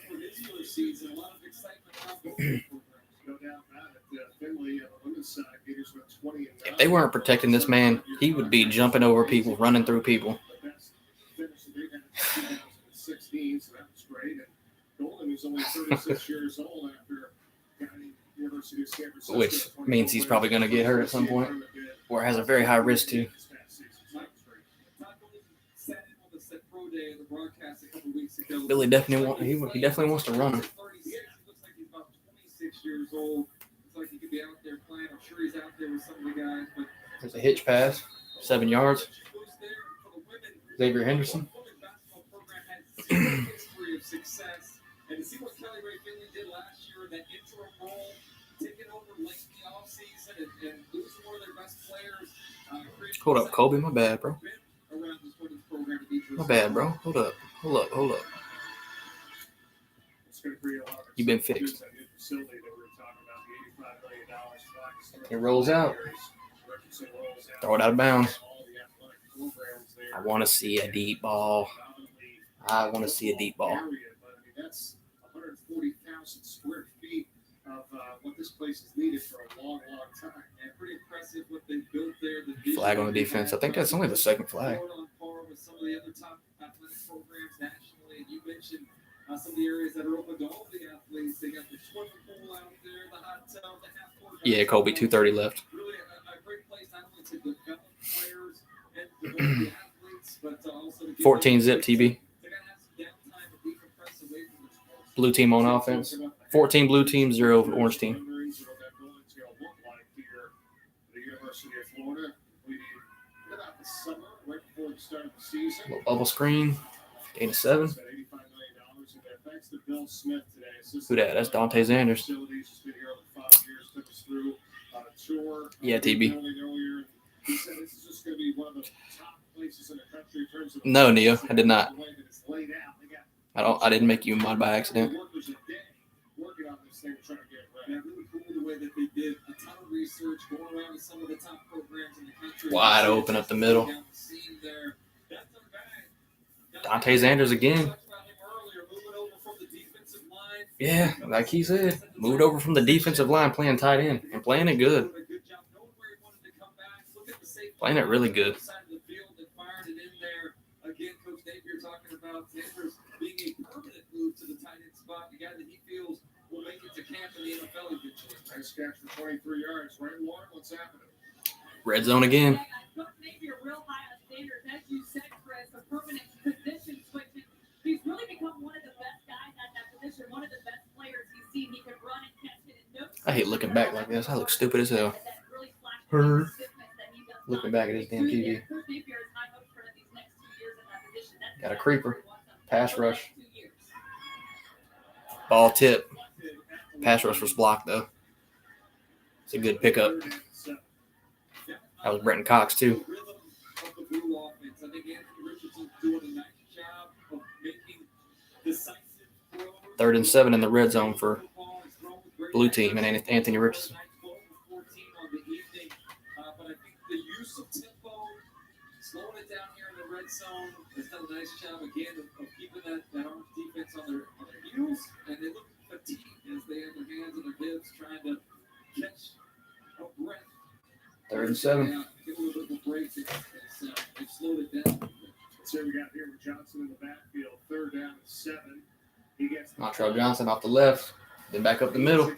If they weren't protecting this man, he would be jumping over people, running through people. Which means he's probably going to get hurt at some point, or has a very high risk to. Billy definitely wants to run him. There's a hitch pass, 7 yards. Xavier Henderson. And to see what Kelly Ray Finley did last year in that interim role, taking over late in the offseason and losing one of their best players. Hold up, Kobe. My bad, bro. My bad, bro. Hold up. You've been fixed. It rolls out. Throw it out of bounds. I want to see a deep ball. That's 140,000 square feet of what this place has needed for a long, long time. And pretty impressive what they built there. Flag on the defense. I think that's only the second flag. On par with some of the other top athletic programs nationally. And you mentioned some of the areas that are open to all the athletes. They got the swimming pool out there, the hot tub, the half court. Yeah, Kobe, 2:30 left. Really a great place not only to develop players and develop the athletes, but also to 14 zip TB. Blue team on offense. 14 blue team, 0 orange team. Little bubble screen. Gain of 7. Who that? That's Dante Sanders. Yeah, TB. structure in terms of No, Neo, I did not. the way that it's laid out. They got I didn't make you mod by accident. workers a day working on this thing, trying to get it right. Yeah, really cool the way that they did a ton of research, going around to some of the top programs in the country. Wide open up the middle. Down the seam there. That's our guy. Dante Sanders again. Talked about him earlier, moving over from the defensive line. Yeah, like he said, moved over from the defensive line, playing tight end and playing it good. Playing it really good. Again, Coach Napier talking about Sanders being a permanent move to the tight end spot, the guy that he feels will make it to camp in the NFL eventually. Nice catch for 23 yards. Right, Lauren, what's happening? Red zone again. Coach Napier real high on Sanders, as you said, Chris, a permanent position switching. He's really become one of the best guys at that position, one of the best players he's seen. He can run and catch it in no I hate looking back like this. I look stupid as hell. Looking back at his damn TV. Got a creeper. Pass rush. Ball tip. Pass rush was blocked though. It's a good pickup. That was Brenton Cox too. I think Anthony Richardson's doing a nice job of making decisive throws. 3rd and 7 in the red zone for blue team and Anthony Richardson. But I think the use of tempo, slowing it down here in the red zone, has done a nice job again of keeping that orange defense on their heels, and they look fatigued as they have their hands on their hips trying to catch a breath. 3rd and 7. Yeah, give a little bit of a break. They've slowed it down. So we got here with Johnson in the backfield, 3rd down and 7. He gets Montreal Johnson off the left, then back up the middle.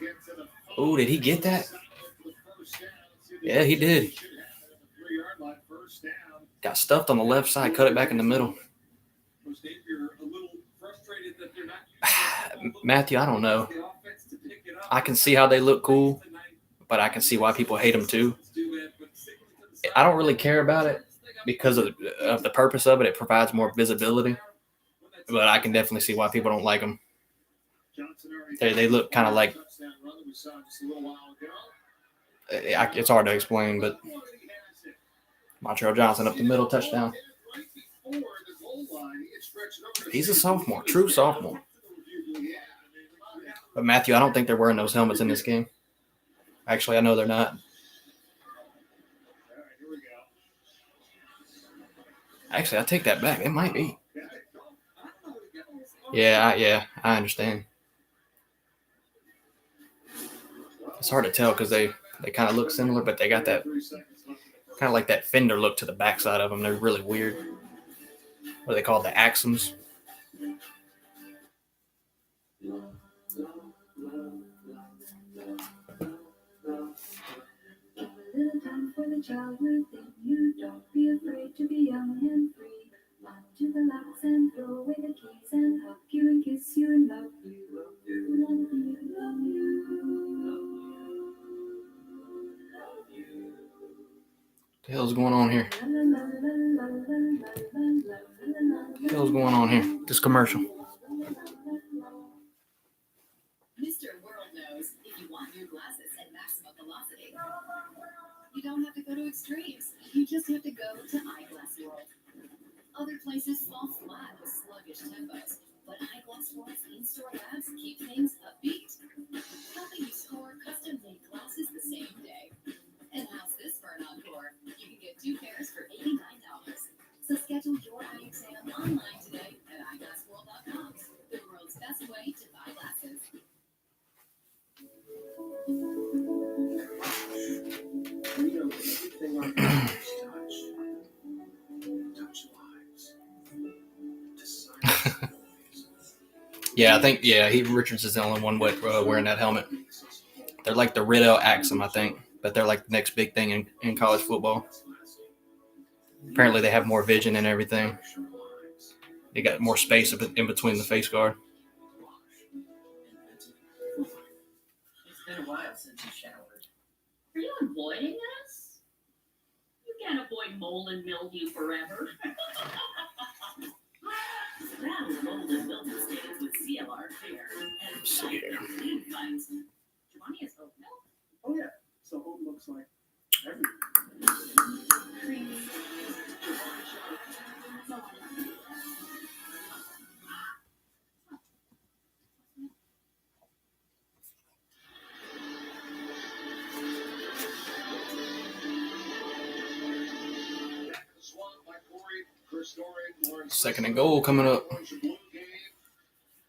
Oh, did he get that? Yeah, he did. Got stuffed on the left side, cut it back in the middle. Coach Napier a little frustrated that they're not Matthew, I don't know. the offense to pick it up. I can see how they look cool, but I can see why people hate them too. I don't really care about it because of the purpose of it. It provides more visibility, but I can definitely see why people don't like them. They look kind of like it's hard to explain, but Montreal Johnson up the middle, touchdown. He's a sophomore, true sophomore. But Matthew, I don't think they're wearing those helmets in this game. Actually, I know they're not. Actually, I take that back. It might be. Yeah, I understand. It's hard to tell because they kind of look similar, but they got that kind of like that fender look to the backside of them. They're really weird. What are they called? The axums. Little time for the child within you. Don't be afraid to be young and free. Run to the locks and throw away the keys and hug you and kiss you and love you. Love you, love you, love you. What the hell's going on here? What the hell's going on here? This commercial. Mr. World knows if you want new glasses at maximum velocity, you don't have to go to extremes. You just have to go to Eyeglass World. Other places fall flat with sluggish tempos, but Eyeglass World's in-store labs keep things upbeat, helping you score custom-made glasses the same day. And how's this for an encore? You can get 2 pairs for $89. So schedule your eye exam online today at eyeglassworld.com. The world's best way to buy glasses. We know everything our fingers touch lives. Decide. Yeah, I think Richards is the only one wearing that helmet. They're like the Riddell Axum, I think, but they're like the next big thing in college football. Apparently, they have more vision and everything. They got more space in between the face guard. It's been a while since you showered. Are you avoiding us? You can't avoid mold and mildew forever. Battle mold and mildew stains with CLR Clear. Let's see here. Giovanni has oat milk. Oh, yeah. So oat looks like everything. Creamy. Second and goal coming up.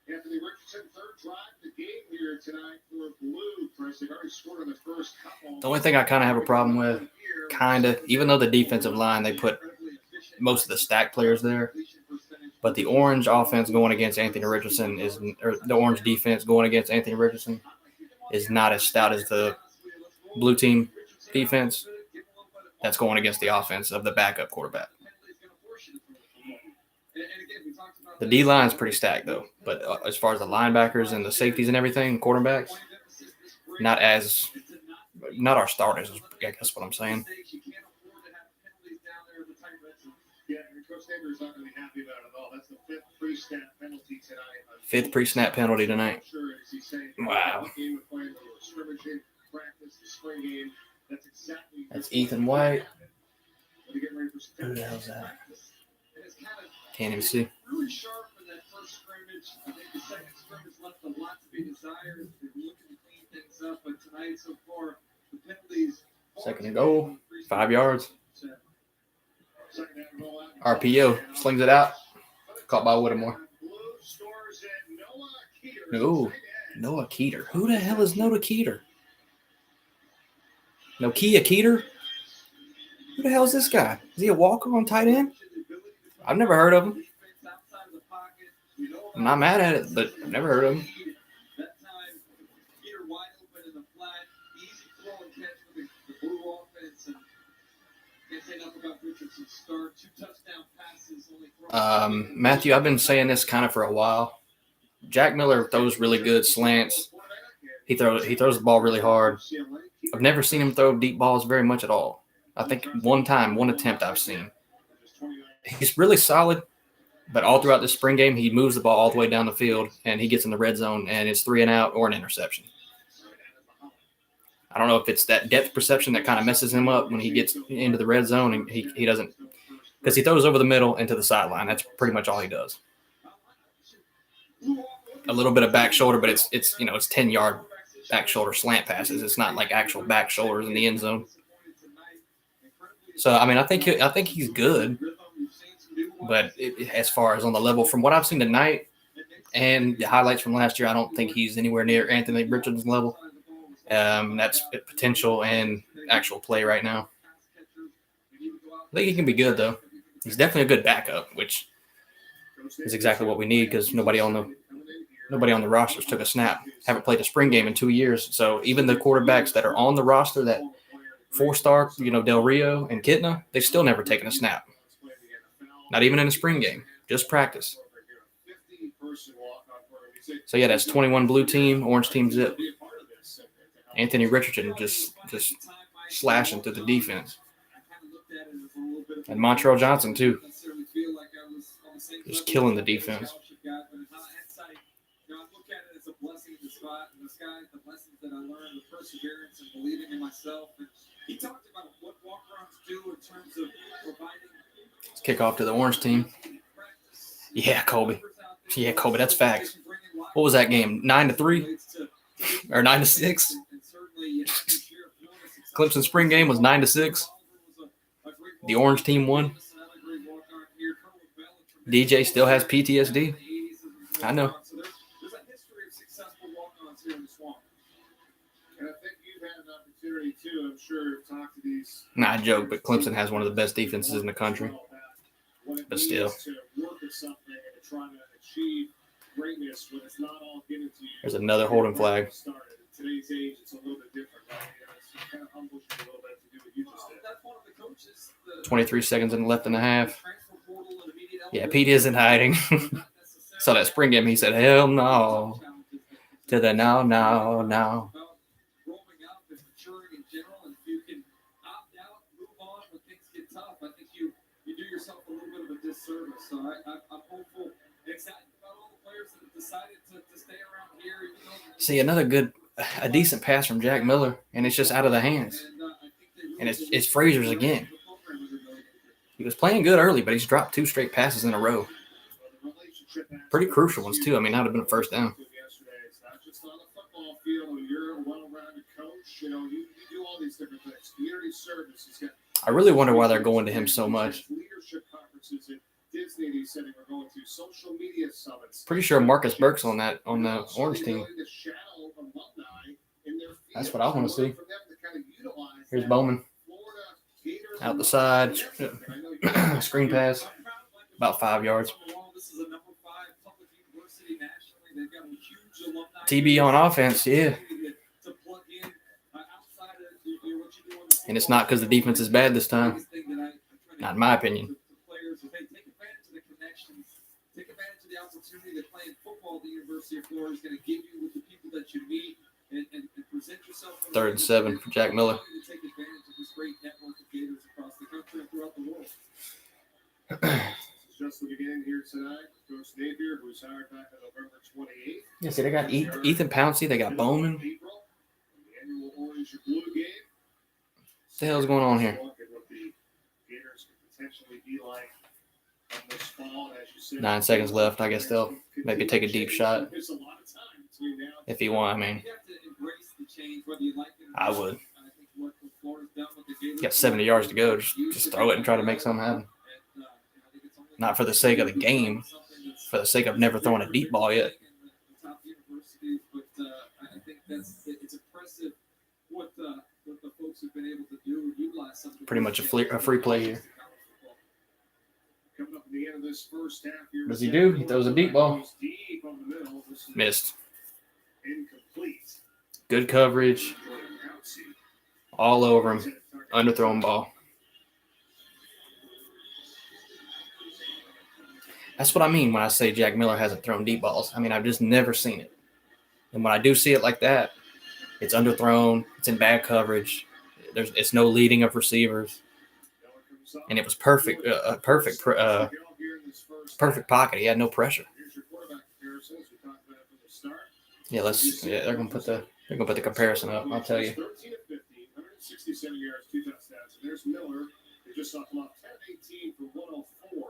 Anthony Richardson, third drive of the game here tonight for Blue. Chris, they've already scored on the first couple. The only thing I kind of have a problem with, even though the defensive line, they put most of the stack players there, but the Orange offense going against Anthony Richardson or the Orange defense going against Anthony Richardson is not as stout as the Blue team defense that's going against the offense of the backup quarterback. The D line is pretty stacked though, but as far as the linebackers and the safeties and everything, quarterbacks, not our starters. I guess what I'm saying. Yeah, Coach Sanders not going to be happy about it at all. That's the fifth pre-snap penalty tonight. Fifth pre-snap penalty tonight. Sure, as he's saying, Wow. game of playing a little scrimmaging, practice, the spring game. That's exactly. That's Ethan White. When you get ready for Who the hell's that? And it's kind of Can't even see. Really sharp in that first scrimmage. I think the second scrimmage left a lot to be desired. They're looking to clean things up, but tonight so far, the penalties. Second and goal, 5 yards. second half roll out. RPO slings it out. Caught by Whittemore. Blue scores at Noah Keeter. Ooh, Noah Keeter. Who the hell is Noah Keeter? Nokia Keeter? Who the hell is this guy? Is he a walker on tight end? I've never heard of him. I'm not mad at it, but I've never heard of him. That time, Peter wide open in the flat, easy throw and catch for the Blue offense. And can't say enough about Richardson's start. 2 touchdown passes, only thrown. Matthew, I've been saying this kind of for a while. Jack Miller throws really good slants. He throws the ball really hard. I've never seen him throw deep balls very much at all. I think one attempt I've seen. He's really solid, but all throughout the spring game, he moves the ball all the way down the field, and he gets in the red zone, and it's 3 and out or an interception. I don't know if it's that depth perception that kind of messes him up when he gets into the red zone, and he doesn't – because he throws over the middle into the sideline. That's pretty much all he does. A little bit of back shoulder, but it's 10-yard back shoulder slant passes. It's not like actual back shoulders in the end zone. So I mean, I think he's good, but as far as on the level from what I've seen tonight and the highlights from last year, I don't think he's anywhere near Anthony Richardson's level. That's potential and actual play right now. I think he can be good though. He's definitely a good backup, which is exactly what we need because nobody on the rosters took a snap. Haven't played a spring game in 2 years. So even the quarterbacks that are on the roster, that 4-star, Del Rio and Kitna, they've still never taken a snap. Not even in a spring game, just practice. So yeah, that's 21 blue team, orange team zip. Anthony Richardson just slashing through the defense. And Montreal Johnson too. Just killing the defense. I look at it as a blessing in disguise, the lessons that I learned, the perseverance and believing in myself. And he talked about what walk-ons do in terms of providing. Kickoff to the orange team. Yeah, Colby. That's facts. What was that game? 9-3 or 9-6? Clemson spring game was 9-6. The orange team won. DJ still has PTSD. I know. And I think you've had an opportunity too, I'm sure, to talk to these. Nah, I joke, but Clemson has one of the best defenses in the country. But still. To work at something and to try to achieve greatness when it's not all given to you. There's another holding flag. In today's age, it's a little bit different, right? It kind of humbles you a little bit to do what you just did. That's one of the coaches. 23 seconds left in the half. Yeah, Pete isn't hiding. So that spring game, he said, hell no. To the no. Growing up and maturing in general, and if you can opt out, move on when things get tough, I think you do yourself a little bit of a disservice. So I'm hopeful and excited about all the players that have decided to stay around here. See, a decent pass from Jack Miller, and it's just out of the hands. And it's Frazier's again. He was playing good early, but he's dropped 2 straight passes in a row. Pretty crucial ones, too. I mean, that would have been a first down. It's not just on the football field. You're a well-rounded coach. You do all these different things. Community service. I really wonder why they're going to him so much. Leadership conferences at Disney, he said they were going to social media summits. Pretty sure Marcus Burke's on the Also, Orange they team. really the shadow alumni in their That's field. what I wanna So see. for them to kind of utilize Here's that. Bowman Florida Gators out the alumni. side. I know you- Screen pass. About 5 yards. This is a number 5 public university nationally. They've got a huge alumni TB on offense, yeah. to plug in outside of what you do on the And it's not because the defense is bad this time. biggest thing that I try to Not in my opinion. to players is they take advantage of the connections, take advantage of the opportunity that playing football at the University of Florida is going to give you with the people that you meet and present yourself. in a way 3rd and that 7 for Jack Miller. allow you to take advantage of this great network of Gators across the country and throughout the world. It's just the beginning here tonight. Coach Napier, who was hired back on November 28th. Yeah, see, they got Ethan Pouncey. They got Bowman. April, the annual Orange and Blue game. What the hell's going on here? Look at what the Gators could potentially be like this fall. As you said, 9 seconds left. I guess they'll maybe take a deep shot There's a lot of time between now and if he want. I mean, You have to embrace the change, whether you like it or I not. would. I think what Florida's done with the Gators, Got 70 yards to go. Just throw it and try to make something happen. and, I think it's only Not for the sake of the game, for the sake of never throwing a deep ball yet. The top universities, but I think it's impressive what the folks have been able to do, utilize something. Pretty much a free play here. coming up at the end of this first half here. Does he do? He throws a deep ball. Goes deep over the middle. This is Missed. incomplete. Good coverage. All over him. Underthrown ball. That's what I mean when I say Jack Miller hasn't thrown deep balls. I mean, I've just never seen it. And when I do see it like that, it's underthrown. It's in bad coverage. It's no leading of receivers. And it was perfect pocket. He had no pressure. Yeah, they're gonna put the comparison up. I'll tell you. 13 of 15, 167 yards, 2 touchdowns. And there's Miller. They just saw him off 10 of 18 for 104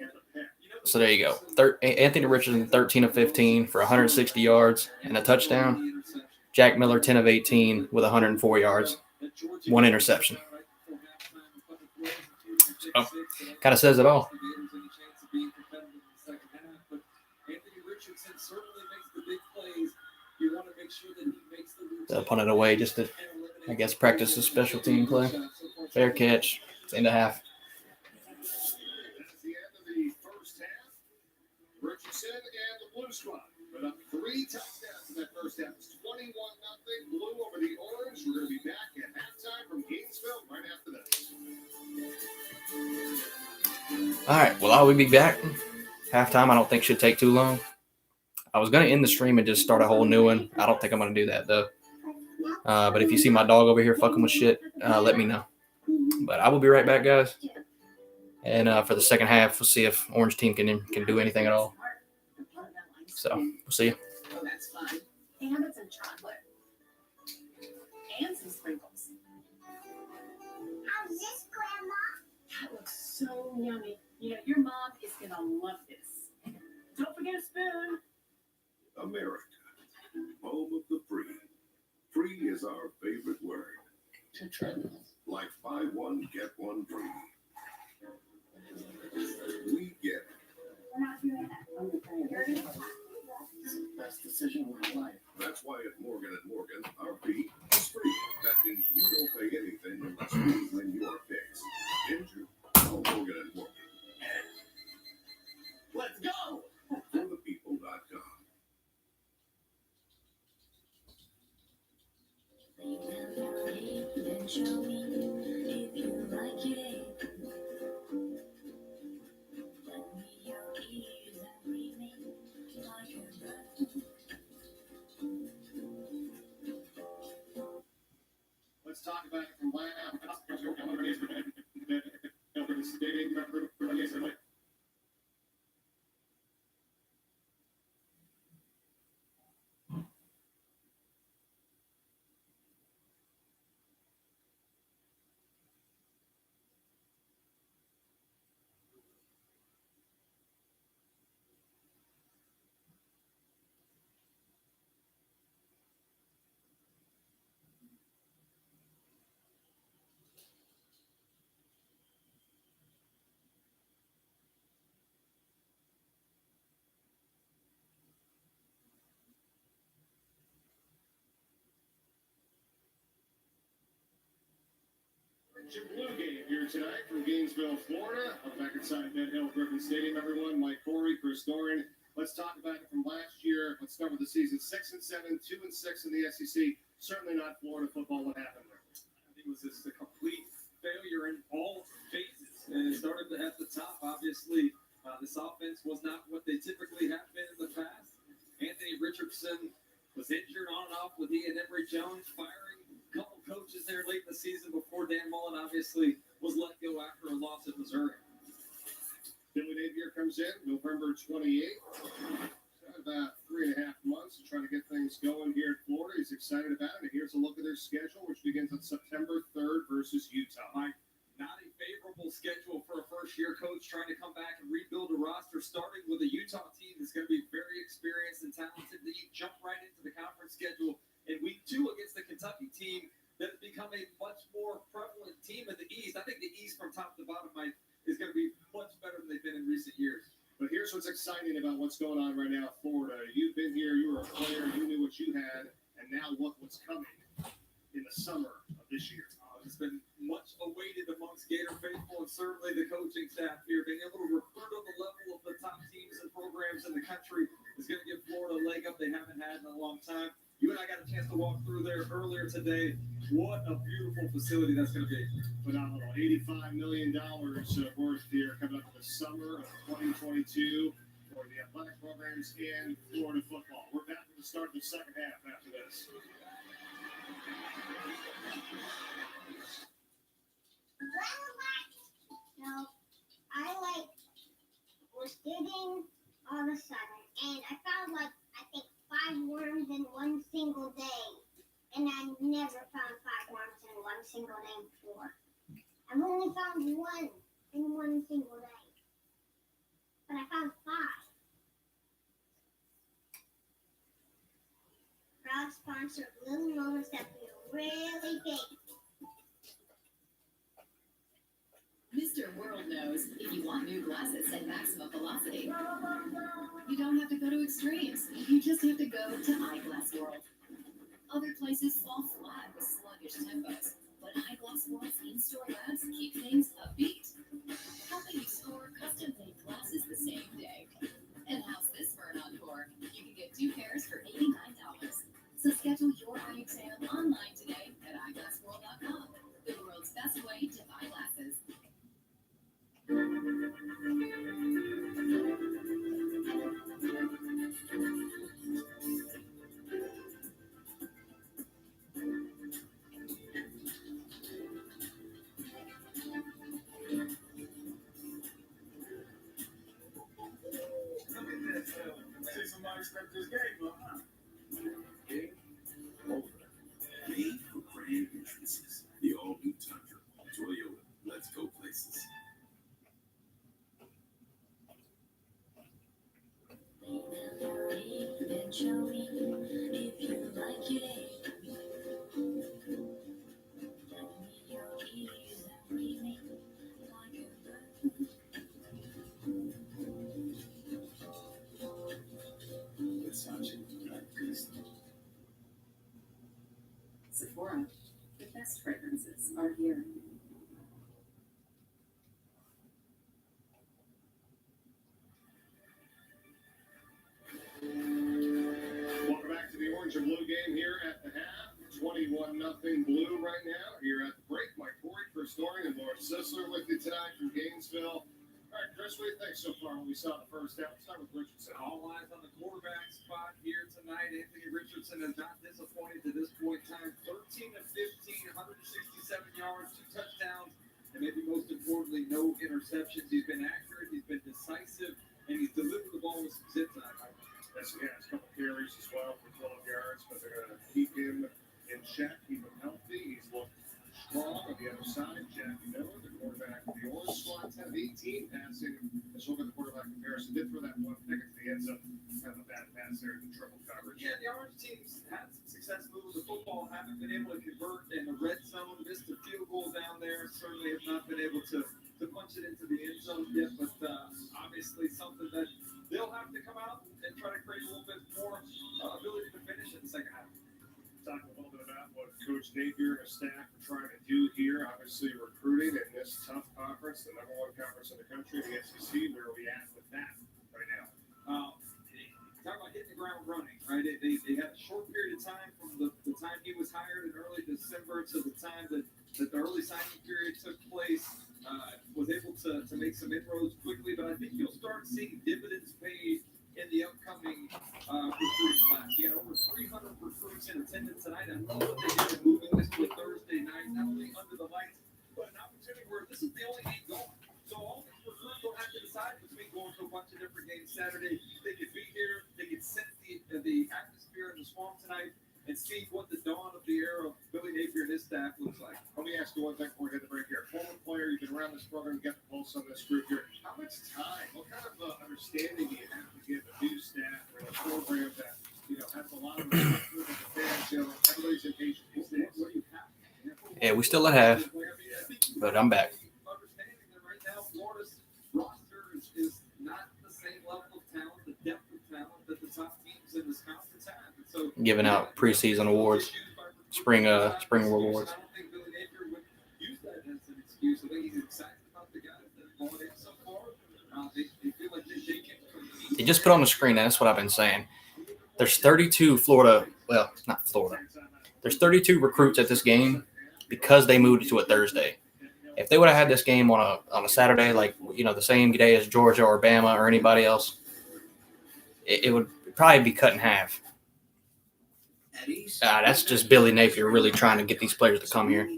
and a pick. So there you go. Anthony Richardson, 13 of 15 for 160 yards and a touchdown. Jack Miller, 10 of 18 with 104 yards, 1 interception. So, kind of says it all. They'll punt it away just to, I guess, practice a special team play. Fair catch. It's end of half. That's the end of the first half. Richardson and the Blue Squad put up 3 touchdowns in that first half. It's 21-0 Blue over the Orange. We're going to be back at halftime from Gainesville right after this. All right. Well, I will be back. Halftime, I don't think should take too long. I was going to end the stream and just start a whole new one. I don't think I'm going to do that, though. But if you see my dog over here fucking with shit, let me know. But I will be right back, guys. And for the second half, we'll see if Orange team can do anything at all. So, we'll see you. Oh, that's fun. And it's in chocolate. And some sprinkles. How's this, Grandma? That looks so yummy. You know, your mom is going to love this. Don't forget a spoon. America, home of the free. Free is our favorite word. Like buy one, get one free. We get it. We're not doing that. It's the best decision of my life. That's why at Morgan & Morgan, our fee is free. That means you don't pay anything unless we win your case. Andrew, call Morgan & Morgan. Let's go! ForThePeople.com. Then show me if you like it. Lend me your ears and read me like a book. Your Blue game here tonight from Gainesville, Florida. I'm back inside Med Hill Griffin Stadium, everyone. Mike Corey, Chris Doran. Let's talk about it from last year. Let's start with the season. 6-7, 2-6 in the SEC. Certainly not Florida football. What happened there? I think it was just a complete failure in all phases. And it started at the top. Obviously, this offense was not what they typically have been in the past. Anthony Richardson was injured on and off with he and Emory Jones, firing a couple coaches there late in the season before Dan Mullen obviously was let go after a loss at Missouri. Billy Napier comes in November 28th. About 3.5 months to try to get things going here in Florida. He's excited about it. And here's a look at their schedule, which begins on September 3rd versus Utah. Not a favorable schedule for a first-year coach trying to come back and rebuild a roster, starting with a Utah team that's going to be very experienced and talented. Then you jump right into the conference schedule in week 2 against the Kentucky team that has become a much more prevalent team in the East. I think the East from top to bottom is going to be much better than they've been in recent years. But here's what's exciting about what's going on right now in Florida. You've been here, you were a player, you knew what you had, and now look what's coming in the summer of this year. It's been much awaited amongst Gator faithful and certainly the coaching staff here. Being able to recruit on the level of the top teams and programs in the country is going to give Florida a leg up they haven't had in a long time. You and I got a chance to walk through there earlier today. What a beautiful facility that's going to be. Phenomenal. $85 million worth here coming up in the summer of 2022 for the athletic programs in Florida football. We're back at the start of the second half after this. No, was digging all of a sudden, and I found I think 5 worms in one single day, and I never found 5 worms in one single day before. I've only found 1 in one single day, but I found 5. Proud sponsor of little moments that feel really big. Mr. World knows if you want new glasses at maximum velocity, you don't have to go to extremes. You just have to go to Eyeglass World. Other places fall flat with sluggish tempos, but Eyeglass World's in-store labs keep things upbeat, helping you score custom-made glasses the same day. And how's this for an encore? You can get 2 pairs for $89. So schedule your eye exam online today at eyeglassworld.com. The world's best way to buy glasses. See somebody step this game up, huh? Game over. Made for grand entrances. The all-new Tundra. Toyota. Let's go places. Then show me if you like it. Lend me your ears and breathe me like a bird. Versace. Sephora, the best fragrances are here. Welcome back to the Orange and Blue game here at the half. 21-0 Blue right now. Here at the break, Mike Corey, Chris Doran, and Laura Sisler with you tonight from Gainesville. All right, Chris, what do you think so far when we saw the first half? Let's start with Richardson. All eyes on the quarterback spot here tonight. Anthony Richardson has not disappointed to this point in time. 13 of 15, 167 yards, 2 touchdowns, and maybe most importantly, no interceptions. He's been accurate, he's been decisive, and he's delivered the ball with some zip tonight, Mike. Yes, he has a couple carries as well for 12 yards, but they're going to keep him in check, keep him healthy. He's looked strong on the other side. Jack Miller, the quarterback of the Orange Squad, 10 of 18 passing. Let's look at the quarterback comparison. Did throw that one pick into the end zone. Kind of a bad pass there in the triple coverage. Yeah, the Orange team's had some success moving the football, haven't been able to convert in the red zone, missed a field goal down there, certainly have not been able to punch it into the end zone yet, but obviously something that they'll have to come out and try to create a little bit more ability to finish in the second half. Talk a little bit about what Coach Napier and his staff are trying to do here. Obviously, recruit conference, the number one conference in the country, the SEC. Where are we at with that right now? Talk about hitting the ground running, right? They had a short period of time from the time he was hired in early December to the time that the early signing period took place. Was able to make some inroads quickly, but I think you'll start seeing dividends paid in the upcoming recruiting class. You got over 300 recruits in attendance tonight. I love what they did in moving this to a Thursday night, not only under the lights, but an opportunity where this is the only game going. So all these recruits don't have to decide between going to a bunch of different games Saturday. They could be here, they could sense the atmosphere in the Swamp tonight and see what the dawn of the era of Billy Napier and his staff looks like. Let me ask you one thing before we hit the break here. Former player, you've been around this program, you got the pulse on this group here. How much time, what kind of understanding do you have to give a new staff or a program that, has a lot of respect for the fans, everybody's impatient these days? What do you have? Yeah, we still at half, but I'm back. Understanding that right now Florida's roster is not the same level of talent, the depth of talent that the top teams in this conference have. And so Giving out preseason awards, spring awards. I don't think Billy Napier would use that as an excuse. I think he's excited about the guys that have gone in so far. They feel like they can compete. They just put on the screen, and that's what I've been saying. There's 32 Florida, well, not Florida. There's 32 recruits at this game because they moved it to a Thursday. If they would have had this game on a Saturday, like, the same day as Georgia or Bama or anybody else, it would probably be cut in half. That's just Billy Napier really trying to get these players to come here.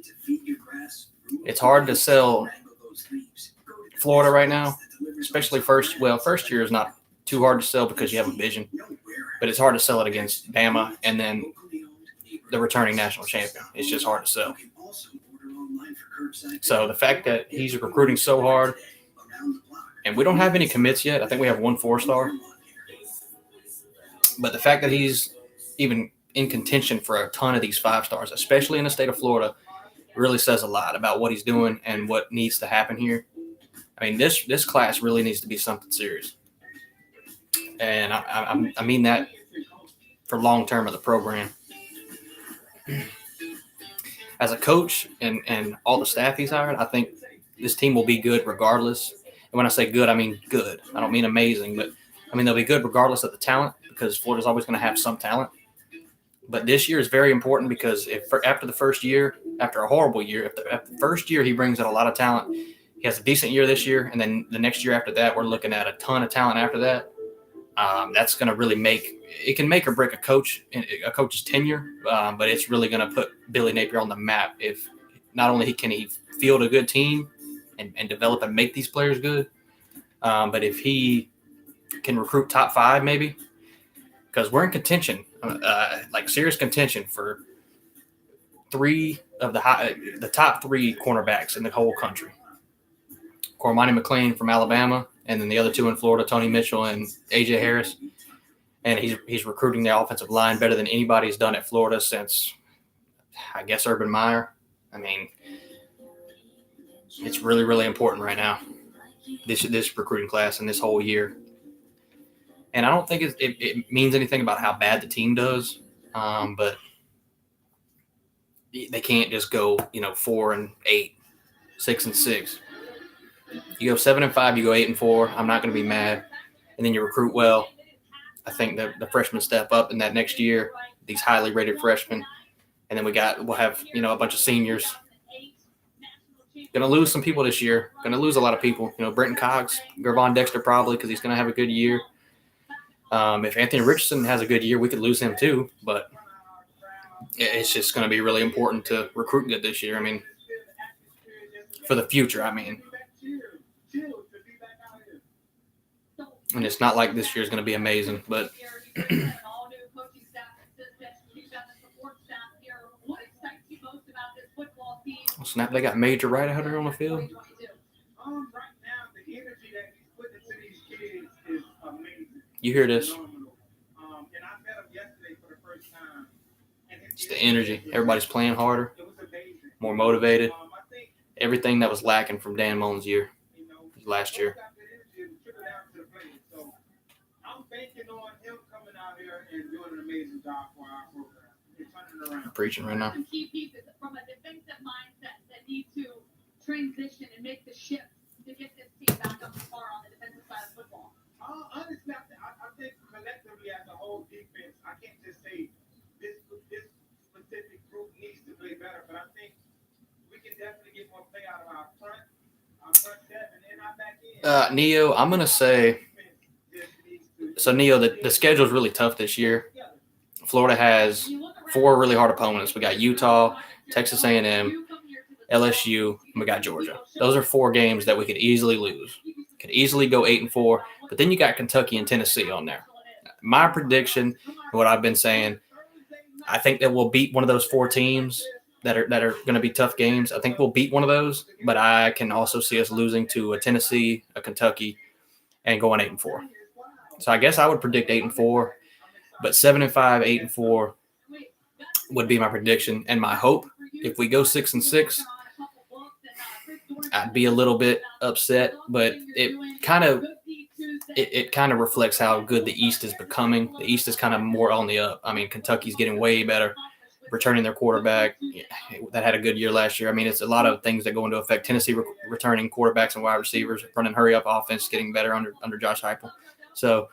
It's hard to sell Florida right now, especially first year is not too hard to sell because you have a vision, but it's hard to sell it against Bama and then the returning national champion. It's just hard to sell. So the fact that he's recruiting so hard, and we don't have any commits yet. I think we have one 4-star. But the fact that he's even in contention for a ton of these 5-stars, especially in the state of Florida, really says a lot about what he's doing and what needs to happen here. I mean, this class really needs to be something serious. And I mean that for long term of the program. As a coach and all the staff he's hired, I think this team will be good regardless. And when I say good, I mean good. I don't mean amazing, but I mean they'll be good regardless of the talent because Florida's always going to have some talent. But this year is very important because after the first year, after a horrible year, after the first year he brings in a lot of talent, he has a decent year this year, and then the next year after that, we're looking at a ton of talent after that. That's going to really it can make or break a coach's tenure, but it's really going to put Billy Napier on the map if not only can he field a good team and develop and make these players good, but if he can recruit top 5 maybe, because we're in contention, like serious contention for 3 of the top 3 cornerbacks in the whole country. Cormani McLean from Alabama, and then the other 2 in Florida, Tony Mitchell and A.J. Harris. And he's recruiting the offensive line better than anybody's done at Florida since, I guess, Urban Meyer. I mean, it's really, really important right now, this recruiting class and this whole year. And I don't think it means anything about how bad the team does, but they can't just go, 4-8, 6-6. You go 7-5, you go 8-4. I'm not going to be mad. And then you recruit well. I think that the freshmen step up in that next year, these highly rated freshmen. And then we'll have, a bunch of seniors. Going to lose some people this year. Going to lose a lot of people. Brenton Cox, Gervon Dexter probably because he's going to have a good year. If Anthony Richardson has a good year, we could lose him too. But it's just going to be really important to recruit good this year. I mean, for the future, And it's not like this year is going to be amazing, but snap, they got Major right out there on the field. Right now, the energy that he's putting into these kids is amazing. You hear this? Phenomenal. And I met him yesterday for the first time. It's the energy. Everybody's playing harder, more motivated. Everything that was lacking from Dan Mullen's year, last year. So I'm banking on him coming out here and doing an amazing job for our program. It's turning around. I'm preaching right now. Some key pieces from a defensive mindset that need to transition and make the shift Neo, I'm going to say – so, Neo, the schedule is really tough this year. Florida has 4 really hard opponents. We got Utah, Texas A&M, LSU, and we got Georgia. Those are 4 games that we could easily lose. Could easily go 8-4, but then you got Kentucky and Tennessee on there. My prediction, what I've been saying, I think that we'll beat one of those 4 teams that are going to be tough games. I think we'll beat one of those, but I can also see us losing to a Tennessee, a Kentucky, and going 8-4. So I guess I would predict 8-4, but 7-5, 8-4 would be my prediction and my hope. If we go 6-6, I'd be a little bit upset, but it kind of reflects how good the East is becoming. The East is kind of more on the up. I mean, Kentucky's getting way better, returning their quarterback that had a good year last year. I mean, it's a lot of things that go into effect. Tennessee returning quarterbacks and wide receivers, running hurry-up offense, getting better under Josh Heupel. So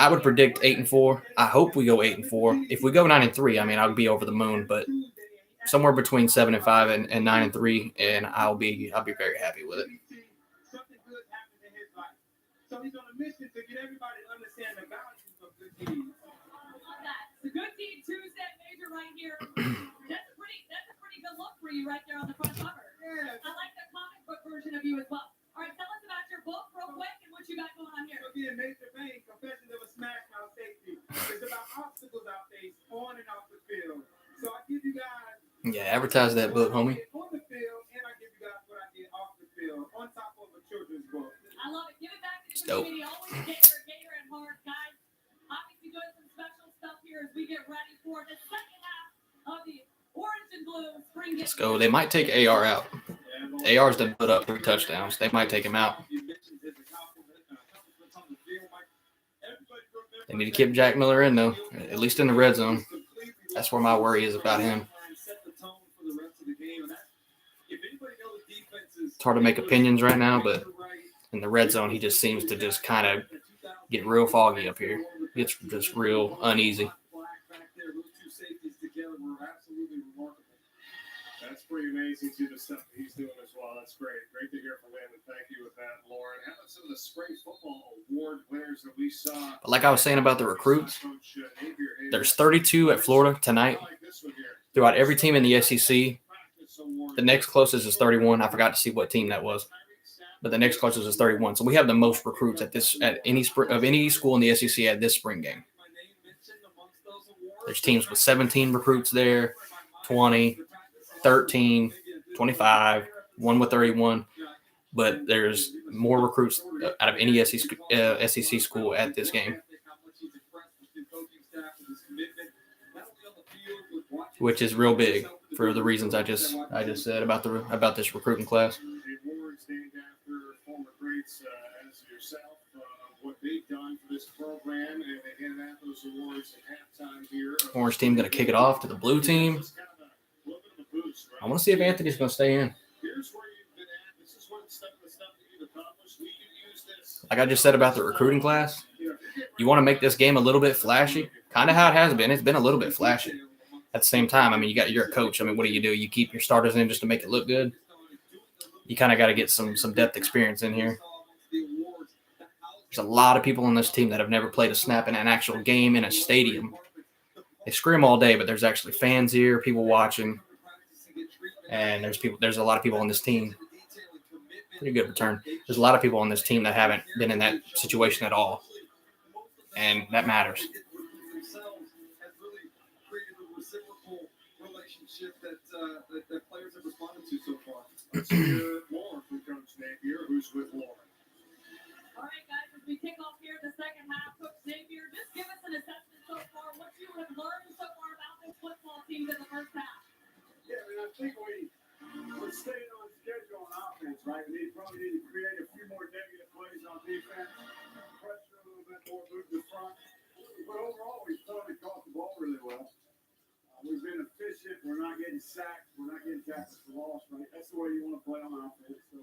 I would predict 8-4. I hope we go 8-4. If we go 9-3, I mean, I would be over the moon, but somewhere between 7-5 and 9-3, and I'll be very happy with it. Something good happened in his life. So he's on a mission to get everybody to understand the values of good deeds. The Good Deed Tuesday major right here. That's a pretty good look for you right there on the front cover. Yeah. I like the comic book version of you as well. All right, tell us about your book real quick and what you got going on here. It'll be a major vein, Confessions of a Smash Mouth Safety. It's about obstacles out there, on and off the field. So I give you guys. Yeah, advertise that book, homie. On the field, and I give you guys what I did off the field, on top of a children's book. I love it. Give it back to the Dope. community. Always Gator at heart, guys. Obviously doing some special stuff here as we get ready for the second half of the Orange and Blue Spring. Let's go. They might take AR out. AR's done put up 3 touchdowns. They might take him out. They need to keep Jack Miller in, though, at least in the red zone. That's where my worry is about him. It's hard to make opinions right now, but in the red zone, he just seems to just kind of get real foggy up here. Gets just real uneasy. That's pretty amazing, too, the stuff that he's doing as well. That's great. Great to hear from him, and thank you with that, Lauren. How about some of the spring football award winners that we saw? But like I was saying about the recruits, there's 32 at Florida tonight. Throughout every team in the SEC, the next closest is 31. I forgot to see what team that was, but the next closest is 31. So we have the most recruits at any school in the SEC at this spring game. There's teams with 17 recruits there, 20, 13, 25, one with 31. But there's more recruits out of any SEC school at this game, which is real big for the reasons I just said about this recruiting class. The awards named after former greats as yourself, what they've done for this program, and they handed out those awards at halftime here. Orange team going to kick it off to the blue team. I want to see if Anthony's going to stay in. Here's where you've been at. This is what the stuff that you've accomplished. We can use this. Like I just said about the recruiting class, you want to make this game a little bit flashy, kind of how it has been. It's been a little bit flashy. At the same time, I mean, you're a coach. I mean, what do? You keep your starters in just to make it look good? You kind of got to get some depth experience in here. There's a lot of people on this team that have never played a snap in an actual game in a stadium. They scream all day, but there's actually fans here, people watching, and there's a lot of people on this team. Pretty good return. There's a lot of people on this team that haven't been in that situation at all, and that matters. That players have responded to so far. Let's hear more from Coach Napier, who's with Lauren. All right, guys, as we kick off here the second half, Coach Napier, just give us an assessment so far, what you have learned so far about this football team in the first half. Yeah, I think we're staying on schedule on offense, right? We probably need to create a few more negative plays on defense, pressure a little bit more, move the front. But overall, we've totally caught the ball really well. We've been efficient. We're not getting sacked. We're not getting tackles for loss, right? That's the way you want to play on offense. So,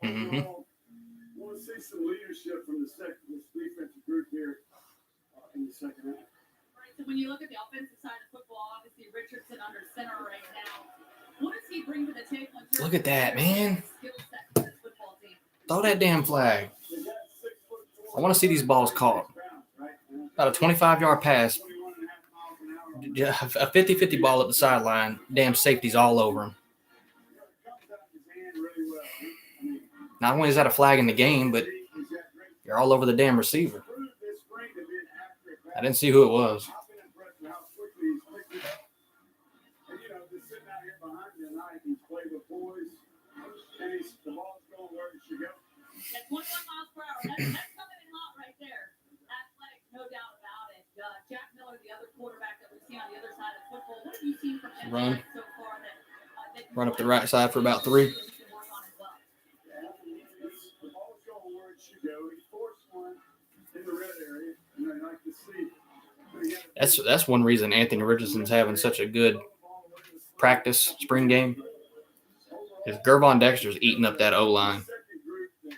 overall, I want to see some leadership from this defensive group here in the second half. All right, so when you look at the offensive side of football, obviously Richardson under center right now. What does he bring to the table? Look at that, man. Skill set for this football team? Throw that damn flag. I want to see these balls caught. About a 25-yard pass. A 50-50 ball at the sideline. Damn safety's all over him. Not only is that a flag in the game, but you're all over the damn receiver. I didn't see who it was. At 21 miles per hour, that's coming in hot right there. Athletic, no doubt about it. Jack Miller, the other quarterback that we see on the other side of football. What have you seen from him so far that Run up the right side for about 3. That's one reason Anthony Richardson's having such a good practice spring game. Is Gervon Dexter's eating up that O-line,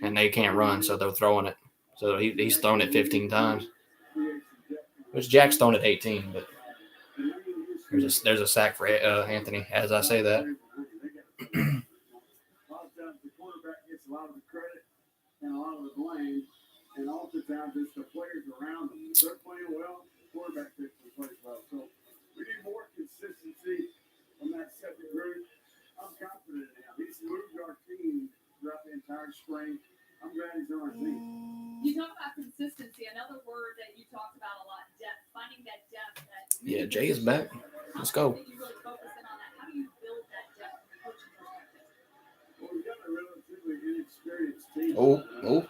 and they can't run, so they're throwing it. So he's thrown it 15 times. Which Jack's thrown it 18, but there's a sack for Anthony as I say that. A lot of times the quarterback gets a lot of the credit and a lot of the blame, and oftentimes it's the players around them. If they're playing well, the quarterback typically plays well. So we need more consistency from that second group. I'm confident in him. He's moved our team throughout the entire spring. I'm glad he's on our team. You talk about consistency. Another word that you talked about a lot, depth. Finding that depth. Yeah, Jay is back. Let's go. You really focus in on that. How do you build that depth from a coaching perspective? Well, we've got a relatively inexperienced team. Oh. When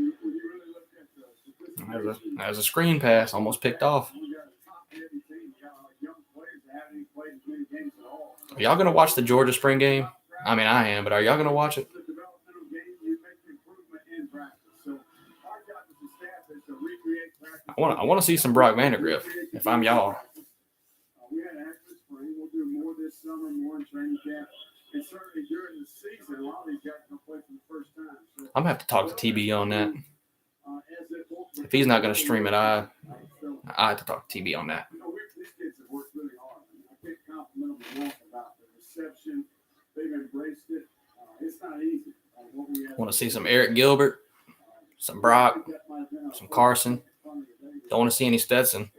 you really look at the sophistication, That was a screen pass. Almost picked off. we got a top-heavy team. We got young players that haven't even played as many games at all. Are y'all going to watch the Georgia spring game? I mean, I am, but are y'all going to watch it? The developmental game, you make improvement in practice. So our job as a staff is to recreate practice. I want to see some Brock Vandagriff if I'm y'all. We had an active spring. We'll do more this summer, more in training camp. And certainly during the season, a lot of these guys will play for the first time. So, I'm going to have to talk to TB on that. as it will- If he's not going to stream it, I have to talk to TB on that. These kids have worked really hard. I can't compliment them enough about the reception. They've embraced it. It's not easy. Want to see some Eric Gilbert, some Brock, some Carson. Don't want to see any Stetson.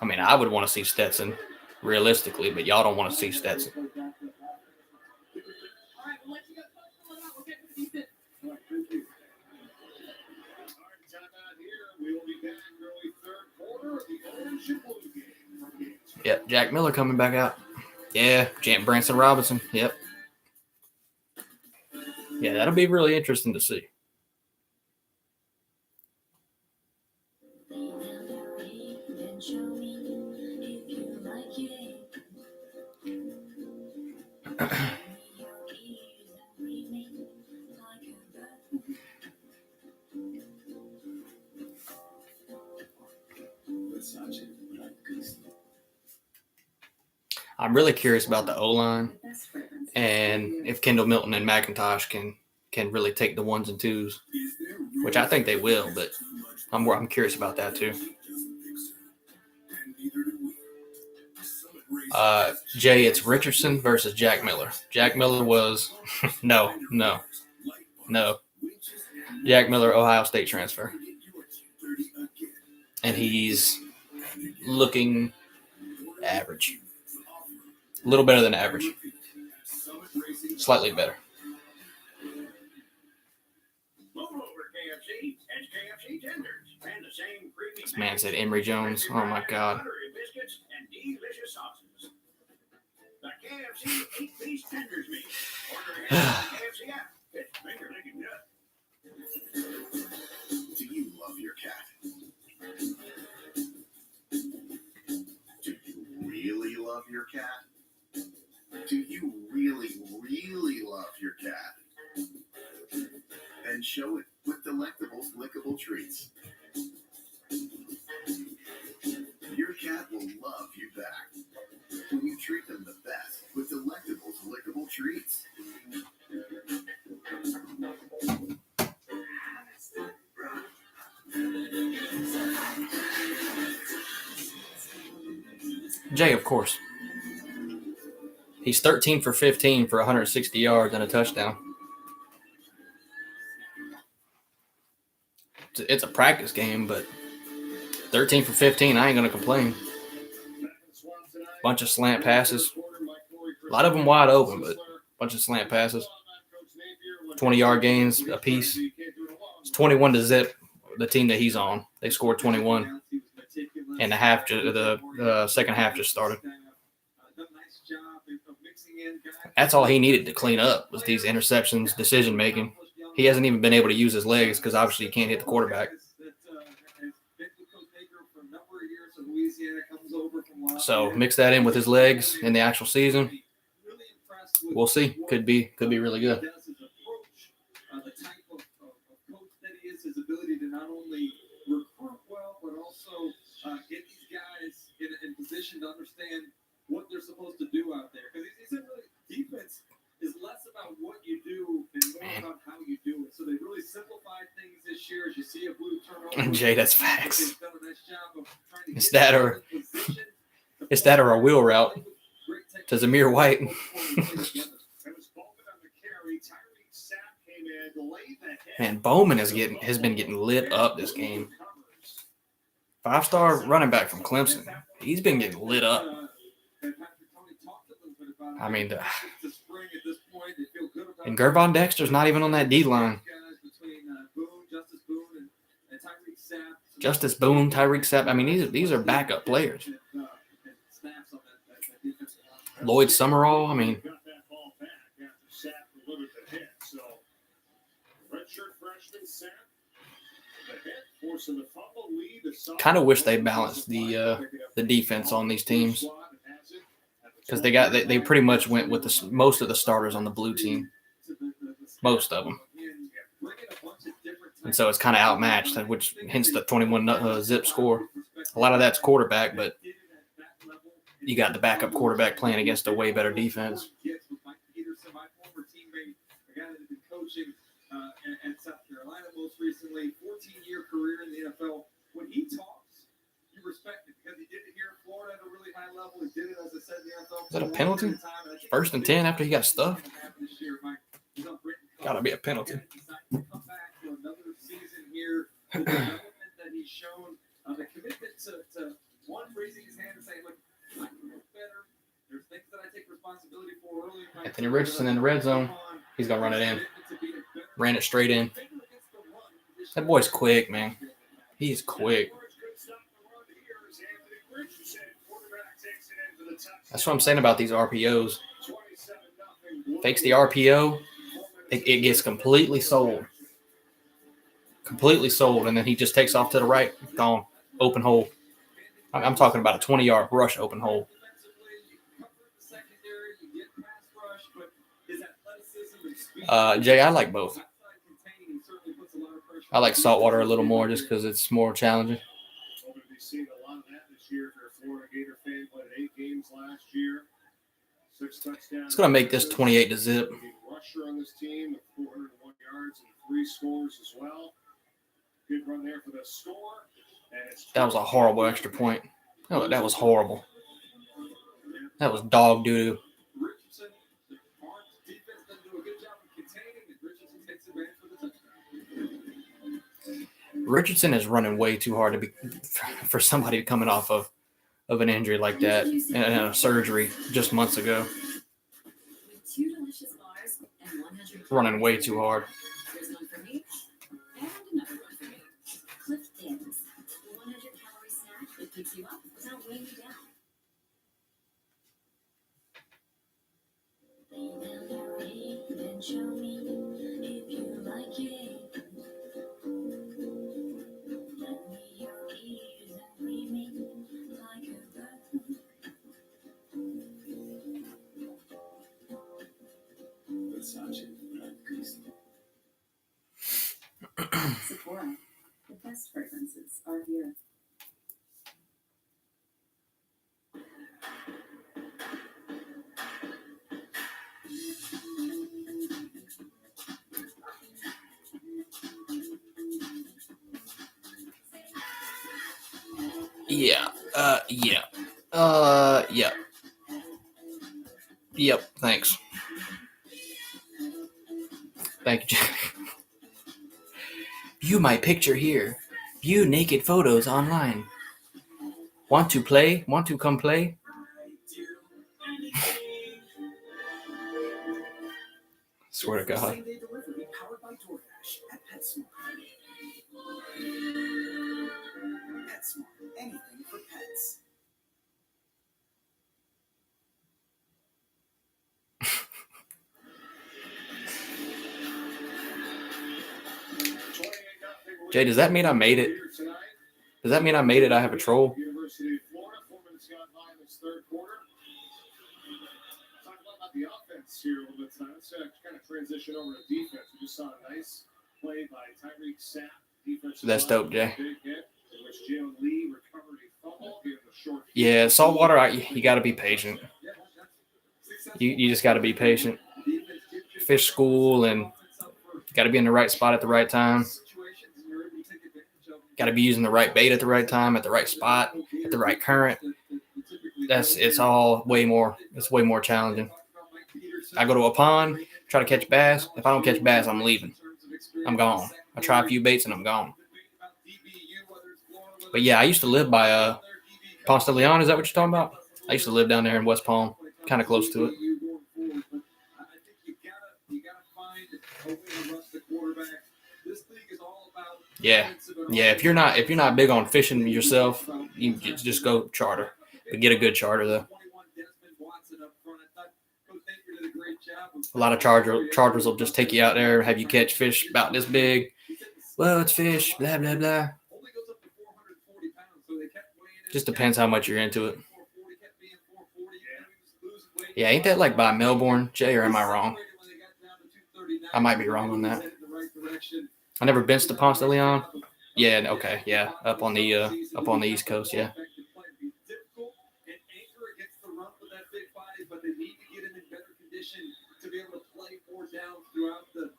I mean, I would want to see Stetson realistically, but y'all don't want to see Stetson. All right, we'll let you go. We'll get to the defense. All right, timeout here. We will be back early third quarter of the Orange and Blue game. Yep, Jack Miller coming back out. Yeah, Branson Robinson. Yep. Yeah, that'll be really interesting to see. I'm really curious about the O-line and if Kendall Milton and McIntosh can really take the 1s and 2s, which I think they will, but I'm curious about that too. Jay, it's Richardson versus Jack Miller. Jack Miller was no. Jack Miller, Ohio State transfer. And he's looking average. A little better than average. Slightly better. This man said Emory Jones. Oh my God. Do you love your cat? Do you really love your cat? Do you really, really love your cat? And show it with Delectables lickable treats. Your cat will love you back when you treat them the best with Delectables lickable treats. Jay, of course. He's 13 for 15 for 160 yards and a touchdown. It's a practice game, but 13 for 15, I ain't going to complain. Bunch of slant passes. A lot of them wide open, but bunch of slant passes. 20-yard gains a piece. It's 21-0, the team that he's on. They scored 21. And the second half just started. That's all he needed to clean up was these interceptions, decision making. He hasn't even been able to use his legs because obviously he can't hit the quarterback. So mix that in with his legs in the actual season. We'll see. Could be really good. The type of coach that he is, his ability to not only recruit well, but also get these guys in position to understand what they're supposed to do out there. Because he said really defense is less about what you do and more about how you do it. So they really simplified things this year. As you see a blue turnover, Jay, that's facts. They've done a nice job of trying to It's that or a wheel route to Zamir White. Man, Bowman has been getting lit up this game. 5-star running back from Clemson. He's been getting lit up. I mean, and Gervon Dexter's not even on that D line. Justice Boone, Tyreek Sapp. I mean, these are backup players. Lloyd Summerall. I mean, kind of wish they balanced the defense on these teams because they pretty much went with most of the starters on the blue team, most of them, and so it's kind of outmatched, which hence the 21 zip score. A lot of that's quarterback, but you got the backup quarterback playing against a way better defense. At South Carolina most recently, 14-year career in the NFL. When he talks, you respect it because he did it here in Florida at a really high level. He did it, as I said, in the NFL. Is that a penalty? 1st and 10 after he got stuffed? Gotta be a penalty. Come back for another season here. The development that he's shown, the commitment to one, raising his hand and saying, look, I can do better. There's things that I take responsibility for early in my Anthony Richardson in the red zone. He's gonna run it in. Ran it straight in. That boy's quick, man. He's quick. That's what I'm saying about these RPOs. Fakes the RPO, it gets completely sold. Completely sold, and then he just takes off to the right. Gone. Open hole. I'm talking about a 20-yard rush open hole. Jay, I like both. I like saltwater a little more just because it's more challenging. We've seen a lot of that this year. If you're a Florida Gator fan, played 8 games last year, 6 touchdowns. It's going to make this 28-0. Rusher on this team with 401 yards and 3 scores as well. Good run there for the score. That was a horrible extra point. Oh, that was horrible. That was dog doo-doo. Richardson is running way too hard to be for somebody coming off of an injury like that and a surgery just months ago. Running way too hard. There's one for me and another one for me. Clifton's, the 100-calorie snack that picks you up without weighing you down. Then show me if you like it. Let me your ears and breathe me like a bird. Versace, Sephora, the best fragrances are here. Yep, thanks. Thank you, Jack. View my picture here. View naked photos online. Want to play? Want to come play? Swear to God. Same-day delivery powered by DoorDash at PetSmart. PetSmart, anything for pets. Jay, does that mean I made it? Does that mean I made it? I have a troll? University of Florida, 4 minutes gone by in this third quarter. Talk about the offense here a little bit tonight. Let's kind of transition over to defense. We just saw a nice play by Tyreek Sapp. That's dope, Jay. Big hit in which Jalen Lee recovered a fumble, gave him a short. Yeah, saltwater, you got to be patient. You just got to be patient. Fish school, and got to be in the right spot at the right time. Got to be using the right bait at the right time, at the right spot, at the right current. It's way more challenging. I go to a pond, try to catch bass. If I don't catch bass, I'm leaving. I'm gone. I try a few baits and I'm gone. But yeah, I used to live by Ponce de Leon. Is that what you're talking about? I used to live down there in West Palm, kind of close to it. Yeah. If you're not big on fishing yourself, you just go charter. But get a good charter though. A lot of charters will just take you out there, have you catch fish about this big. Well, it's fish, blah blah blah. Just depends how much you're into it. Yeah, ain't that like by Melbourne, Jay, or am I wrong? I might be wrong on that. I never been to Ponce de Leon. Yeah, okay, yeah, up on the East Coast, yeah. To be able to play more down throughout the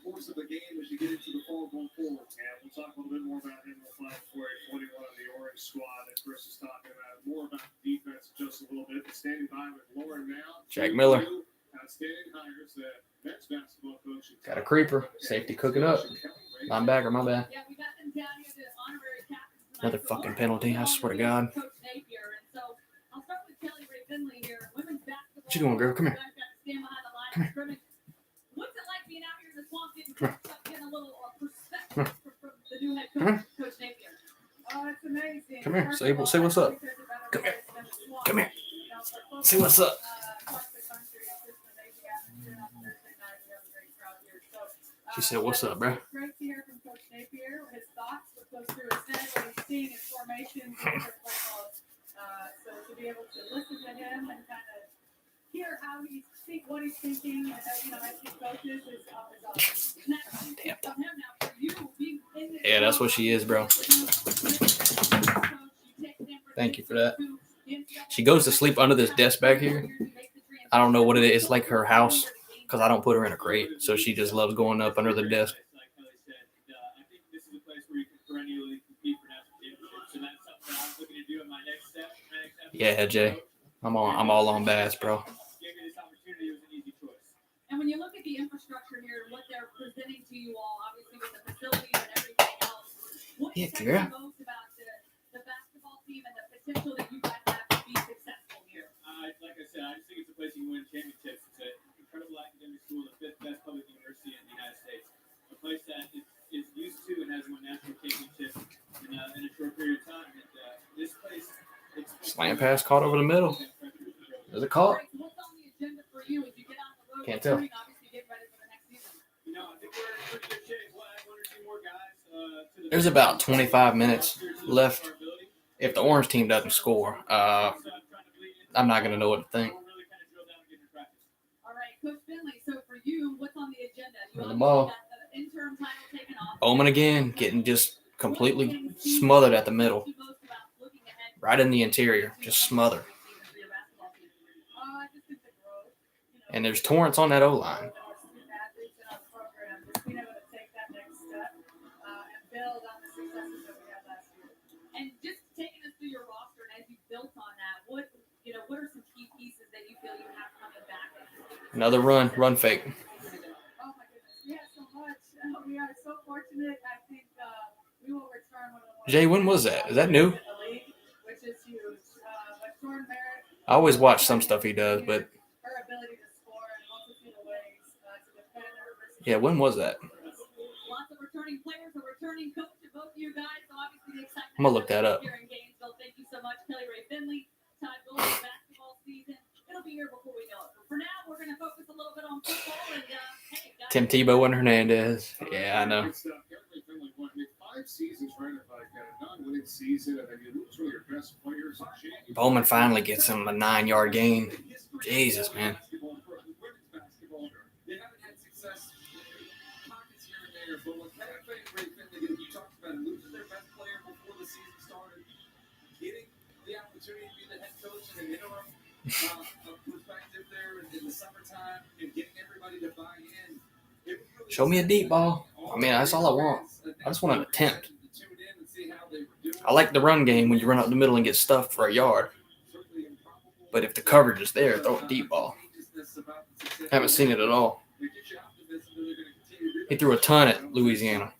course of the game as you get into the fall going forward. Yeah, we'll talk a little bit more about him in the final for 21 of the Orange squad that Chris is talking about. More about defense in just a little bit. Standing by with Lauren now. Jack Miller. Outstanding hires, the men's basketball coach. Got a creeper. Safety cooking up. Linebacker, my bad. Yeah, we got them down here to honorary captains. Another fucking penalty, I swear to God. Coach Napier, and so I'll start with Kelly Ray Finley here. Women's basketball. What you doing, girl? Come here. Stand behind the line of scrimmage. What's it like being out here in the swamp, getting a little perspective from the new head coach, Coach Napier? Oh, it's amazing. Come here. Say what's up. Come here. Come here. Say what's up. She said, "What's up, bro?" Great to hear from Coach Napier. His thoughts, what goes through his head, what he's seeing in formations, different play calls. So to be able to listen to him and kind of hear how he's what he's thinking, as he coaches, is awesome. Yeah, that's what she is, bro. Thank you for that. She goes to sleep under this desk back here. I don't know what it is. It's like her house because I don't put her in a crate. So she just loves going up under the desk. Like Kelly said, I think this is a place where you can perennially compete for national championships. So that's something I'm looking to do in my next step. Yeah, Jay. I'm all on bass, bro. Gave me this opportunity. It was an easy choice. And when you look at the infrastructure here and what they're presenting to you all, obviously with the facilities and everything else, what excites you most about the basketball team and the potential that you guys have to be successful here? Like I said, I just think it's a place you can win championships. It's an incredible academic school, the fifth best public university in the United States. A place that is used to and has won national championships in a short period of time. And this place, Slant pass caught over the middle. There's a call. What's on the agenda for you as you get on the road? Can't tell. Obviously, get ready for the next season. I think we're in pretty good shape. We'll add one or two more guys. There's about 25 minutes left. If the orange team doesn't score, I'm not gonna know what to think. All right, Coach Finley. So for you, what's on the agenda? Run the ball. Got the interim title taken off. Bowman again, getting just completely smothered at the middle. Right in the interior, just smothered. And there's Torrance on that O-line. And just taking us through your roster and as you built on that, what are some key pieces that you feel you have coming Another run fake. Oh my goodness, we have so much. We are so fortunate. I think we will return one of the more. Jay, when was that? Is that new? in the league, which is huge. But Jordan Merritt. I always watch some stuff he does, but Her ability to score and also see the ways to defend her versus. yeah, when was that? Lots of returning players, a returning coach to both of you guys. So obviously the excitement. I'm gonna look that up. Here in Gainesville. Thank you so much, Kelly Ray Finley. Todd Golden, basketball season. It'll be here before we know it. But for now, we're going to focus a little bit on football. And hey, guys. Tim Tebow and Hernandez. Yeah, I know. Good stuff. Kelly Finley won 5 seasons, right? If I got a non-winning season, and then you lose one of your best players in January. Bowman finally gets him a 9-yard gain. Jesus, man. They haven't had success pockets here and there, but with Kelly Finley, you talked about losing their best player before the season started, getting the opportunity to be the head coach in an interim perspective there in the summertime, and getting everybody to buy in. Show me a deep ball. I mean, that's all I want. I just want an attempt. I like the run game when you run up the middle and get stuffed for a yard. But if the coverage is there, throw a deep ball. Haven't seen it at all. He threw a ton at Louisiana.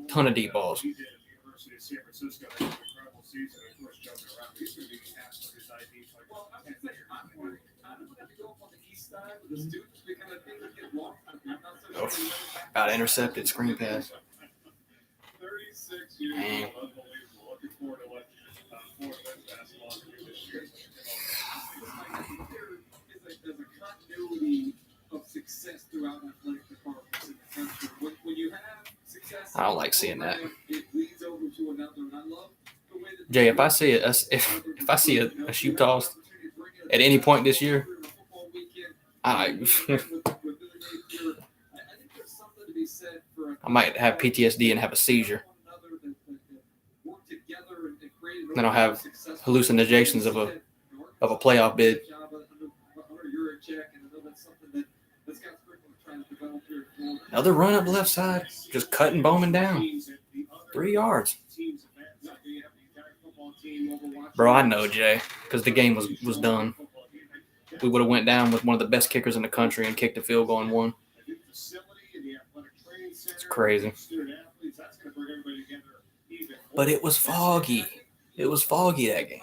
Ton of deep balls. He did at the University of San Francisco. Had an incredible season. Of course, jumping around. He's going to be asked for his IDs like Well, I would say I'm going to have to go up on the east side with the students because I think they get lost. I'm not so sure. About intercepted screen pass. 36 years. Dang. Unbelievable. Looking forward to what Florida men's basketball can do this year. There's a continuity of success throughout athletic departments in the country. When you have success, I don't like seeing that. It leads over to another. And I love the way that Jay, if I see if I see a shoe toss at any point this year, I might have PTSD and have a seizure. Then I'll have hallucinations of a playoff bid. Another run up the left side, just cutting Bowman down. 3 yards. Bro, I know, Jay, because the game was done. We would have went down with one of the best kickers in the country and kicked a field goal and won. It's crazy. But it was foggy. It was foggy that game.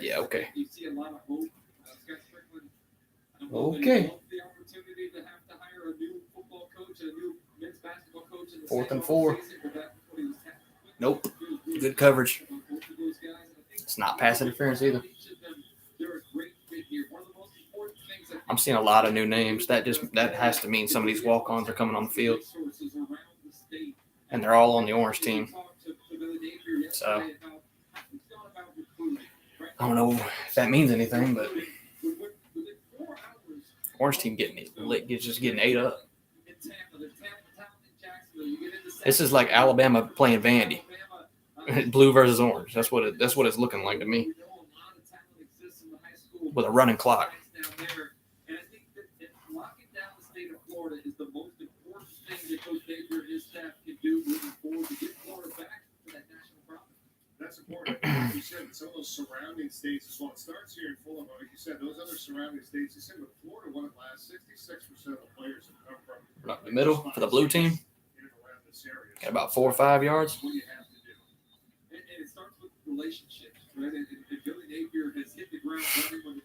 Yeah, okay. Okay. 4th and 4. Nope. Good coverage. It's not pass interference either. I'm seeing a lot of new names. That has to mean some of these walk-ons are coming on the field. And they're all on the orange team. So I don't know if that means anything, but orange team just getting ate up. This is like Alabama playing Vandy. Blue versus orange. That's what it's looking like to me. With a running clock. And I think that locking down the state of Florida is the most important thing that Coach Napier and his staff can do moving forward to get Florida back to that national prominence. That's important. Like you said, some of those surrounding states as well. It starts here in Fulham. Like you said, those other surrounding states. You said with Florida, won it last. 66% of the players have come from Right in the middle for the blue team. in and around this area. Got about 4 or 5 yards. What do you have to do? And it starts with relationships, right? And Billy Napier has hit the ground running when he's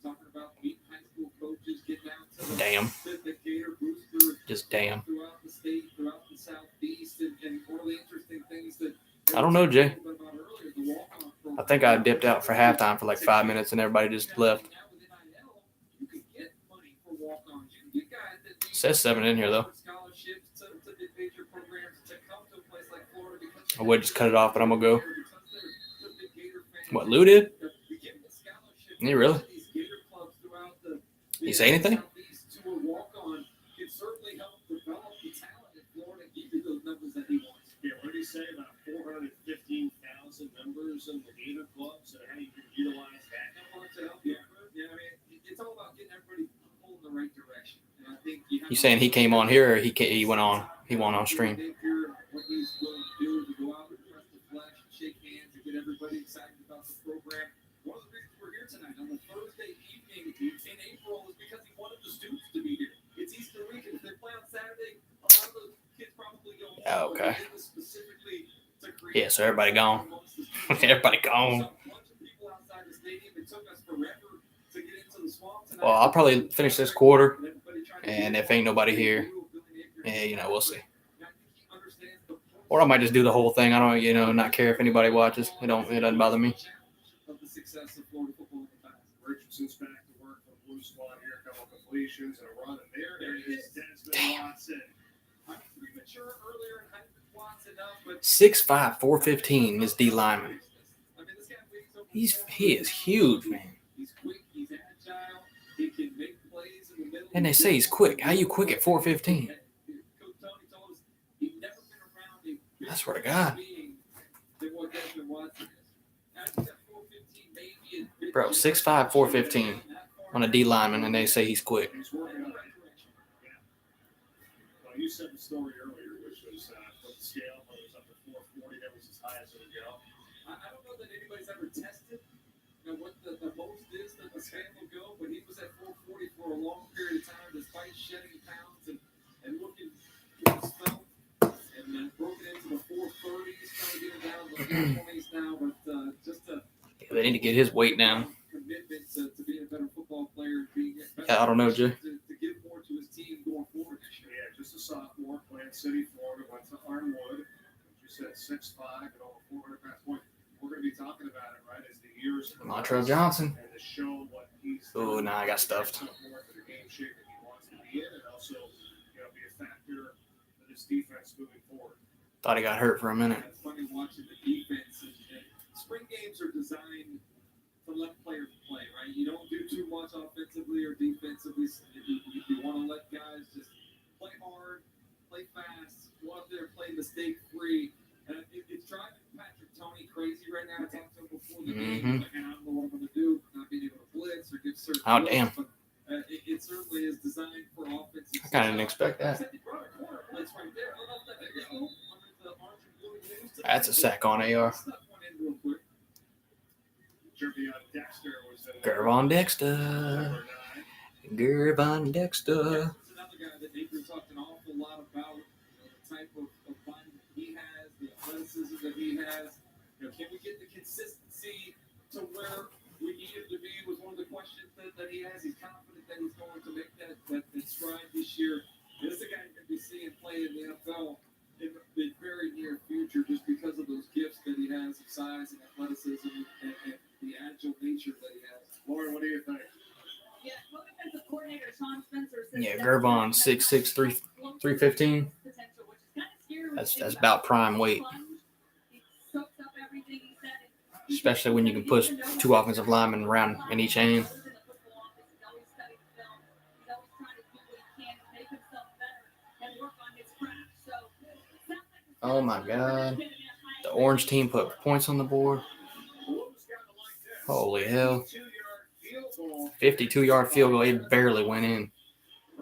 talking about meeting high school coaches, getting out to Damn. the Gator Booster. Just damn. Throughout the state, throughout the southeast, and one of the interesting things that I don't know, Jay. about earlier, the walk-on program. I think I dipped out for halftime for like 5 minutes and everybody just left. Now with NIL, you can get money for walk-ons. You can get guys that need Says 7 in here though. scholarships to major programs to come to a place like Florida because I would just cut it off, but I'm gonna go. because they're big Gator fans. What, Lou did? We give them a scholarship Did he really? to these Gator clubs throughout the He say anything? Southeast to a walk-on can certainly help develop the talent in Florida and give you those numbers that he wants. Yeah, what did he say about 415,000 members in the Gator clubs and how you can utilize that? Yeah, I mean, it's all about getting everybody pulled in the right direction. And I think you have You saying he came on here or he went on stream? What he's willing to do to go out and press the flesh and shake hands and get everybody excited about the program. One of the reasons we're here tonight on the Thursday evening in April is because he wanted the students Oh, okay. Yeah, so everybody gone. Everybody gone. Well, I'll probably finish this quarter, and if ain't nobody here, yeah, we'll see. Or I might just do the whole thing. I don't, not care if anybody watches. It doesn't bother me. Richardson's back to work for the Blue Squad here, a couple completions and a run, and there is Desmond Watson. I'm premature earlier in Watson enough, but 6'5", 415 is D lineman. He is huge, man. He's quick, he's agile, he can make plays in the middle. And they say he's quick. How you quick at 415? Coach Tony told us he'd never been around a big I swear to God. being than what Desmond Watson is. Now, he's got 415, maybe a bit Bro, 6'5", 415 on a D lineman, and they say he's quick. he's working on that direction. Yeah. Well, you said the story earlier, which was with the scale, when it was up to 440, that was as high as it would go. I don't know that anybody's ever tested what the most is that the scale will go, but he was at 440 for a long period of time despite shedding pounds and looking svelte, and then broke it into the 430s, trying to get it down to the 420s now, but just a They need to get his weight down. commitment to being a better football player and being a better Yeah, I don't know, Jay. to give more to his team going forward this year. Yeah, just a sophomore, Plant City, Florida, went to Arnwood. You said 6'5", and over 400 pounds. Boy, we're going to be talking about it, right, as the years Montrell Johnson. and to show what he's Oh, nah, I got stuffed. more for the game shape that he wants to be in, and also, be a factor for this defense moving forward. Thought he got hurt for a minute. It's funny watching the defense. And spring games are designed to let players play, right? You don't do too much offensively or defensively. You want to let guys just play hard, play fast, go out there, play mistake-free. And it's driving Patrick Toney crazy right now. I talked to him before the game. Like, I don't know what I'm going to do, not being able to blitz or give certain Oh, looks, damn. But it certainly is designed for offense. I kind of didn't expect that. That's a sack on AR. Jervion Dexter was in Gervon Dexter. number 9. Gervon Dexter. This is another guy that Nathan talked an awful lot about, the type of body that he has, the athleticism that he has. Can we get the consistency to where we need him to be was one of the questions that he has. He's confident that he's going to make that stride this year. This is a guy you're going to be seeing play in the NFL in the very near future just because of those gifts that he has of size and athleticism and the agile nature that he has. Lauren, what do you think? Yeah, co-defensive coordinator Sean Spencer says Yeah, that Gervon, has 6'6", 315. potential, which is kind of scary when That's you think about prime weight. He soaks up everything he said. Especially when you can push two offensive linemen around in each hand. Oh my God. The orange team put points on the board. Holy hell. 52-yard field goal. It barely went in.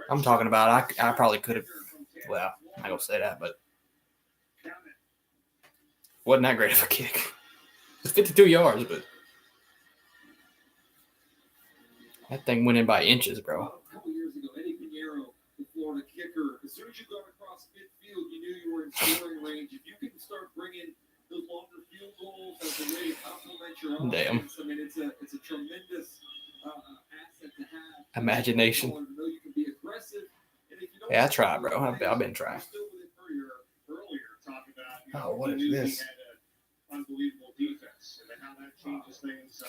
I'm talking about I probably could have, well, I'm not going to say that, but wasn't that great of a kick. It's 52 yards, but that thing went in by inches, bro. A couple years ago, Eddie Pinheiro, the Florida kicker, as soon as you got across midfield, you knew you were in scoring range. If you can start bringing those longer field goals as a way to complement your Damn. offense, I mean, it's a tremendous asset to have. Imagination. To know you can be aggressive. And if you don't Yeah, I tried, bro. I've been trying. Still with it earlier, talk about Oh, what he is knew this? He had an unbelievable defense, and then how that changes things.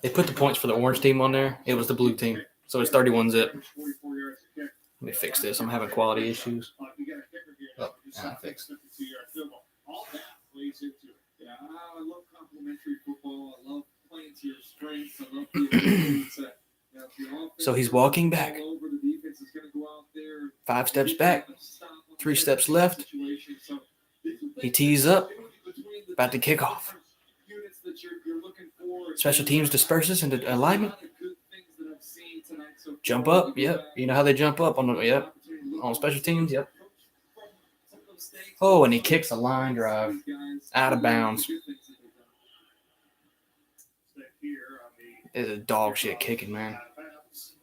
They put the points for the orange team on there. It was the blue team. So it's 31 zip. 44 yards a kick. Let me fix this. I'm having quality issues. You got a kicker here. Oh, You yeah, saw I fixed it. 52-yard field goal. All that plays into it. Yeah, I love complementary football. I love playing to your strengths. I love the ability to, if your offense So he's walking back. all over, the defense is going to go out there. 5 steps back. 3 steps left. He tees up. About to kick off. Special teams disperses into alignment. Jump up. Yep. You know how they jump up on the, yep. On special teams. Yep. Oh, and he kicks a line drive out of bounds. Stay here on the It's a dog shit kicking, man. out of bounds.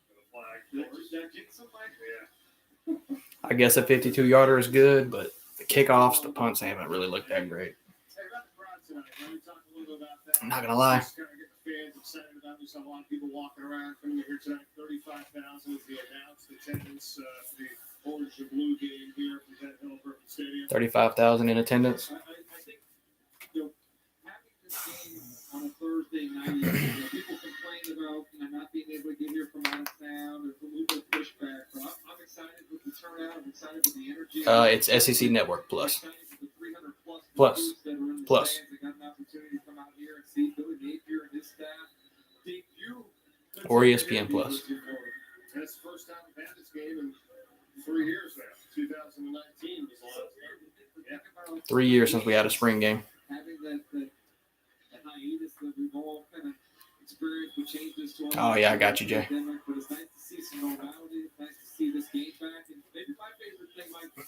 The flag. Did that jinx him, Mike? Yeah. I guess a 52-yarder is good, but the kickoffs, the punts haven't really looked that great. I'm not gonna lie. Just kinda get the fans excited about this. A lot of people walking around coming here tonight. 35,000 is the announced attendance for the Orange and Blue game here from Ted Hilbert Stadium. 35,000 in attendance. I think, having this game on a Thursday night, people complain about not being able to get here from out of town or a little bit of pushback. But I'm excited with the turnout. I'm excited with the energy. It's SEC Network Plus. Plus. Or ESPN Plus. That's the first time we've had this game in 3 years now. 2019 was the last time. 3 years since we had a spring game. Having that hiatus that we've all kind of experienced with changes to Oh, yeah, I got you, Jay. But it's nice to see some normality. It's nice to see this game back. And maybe my favorite thing might be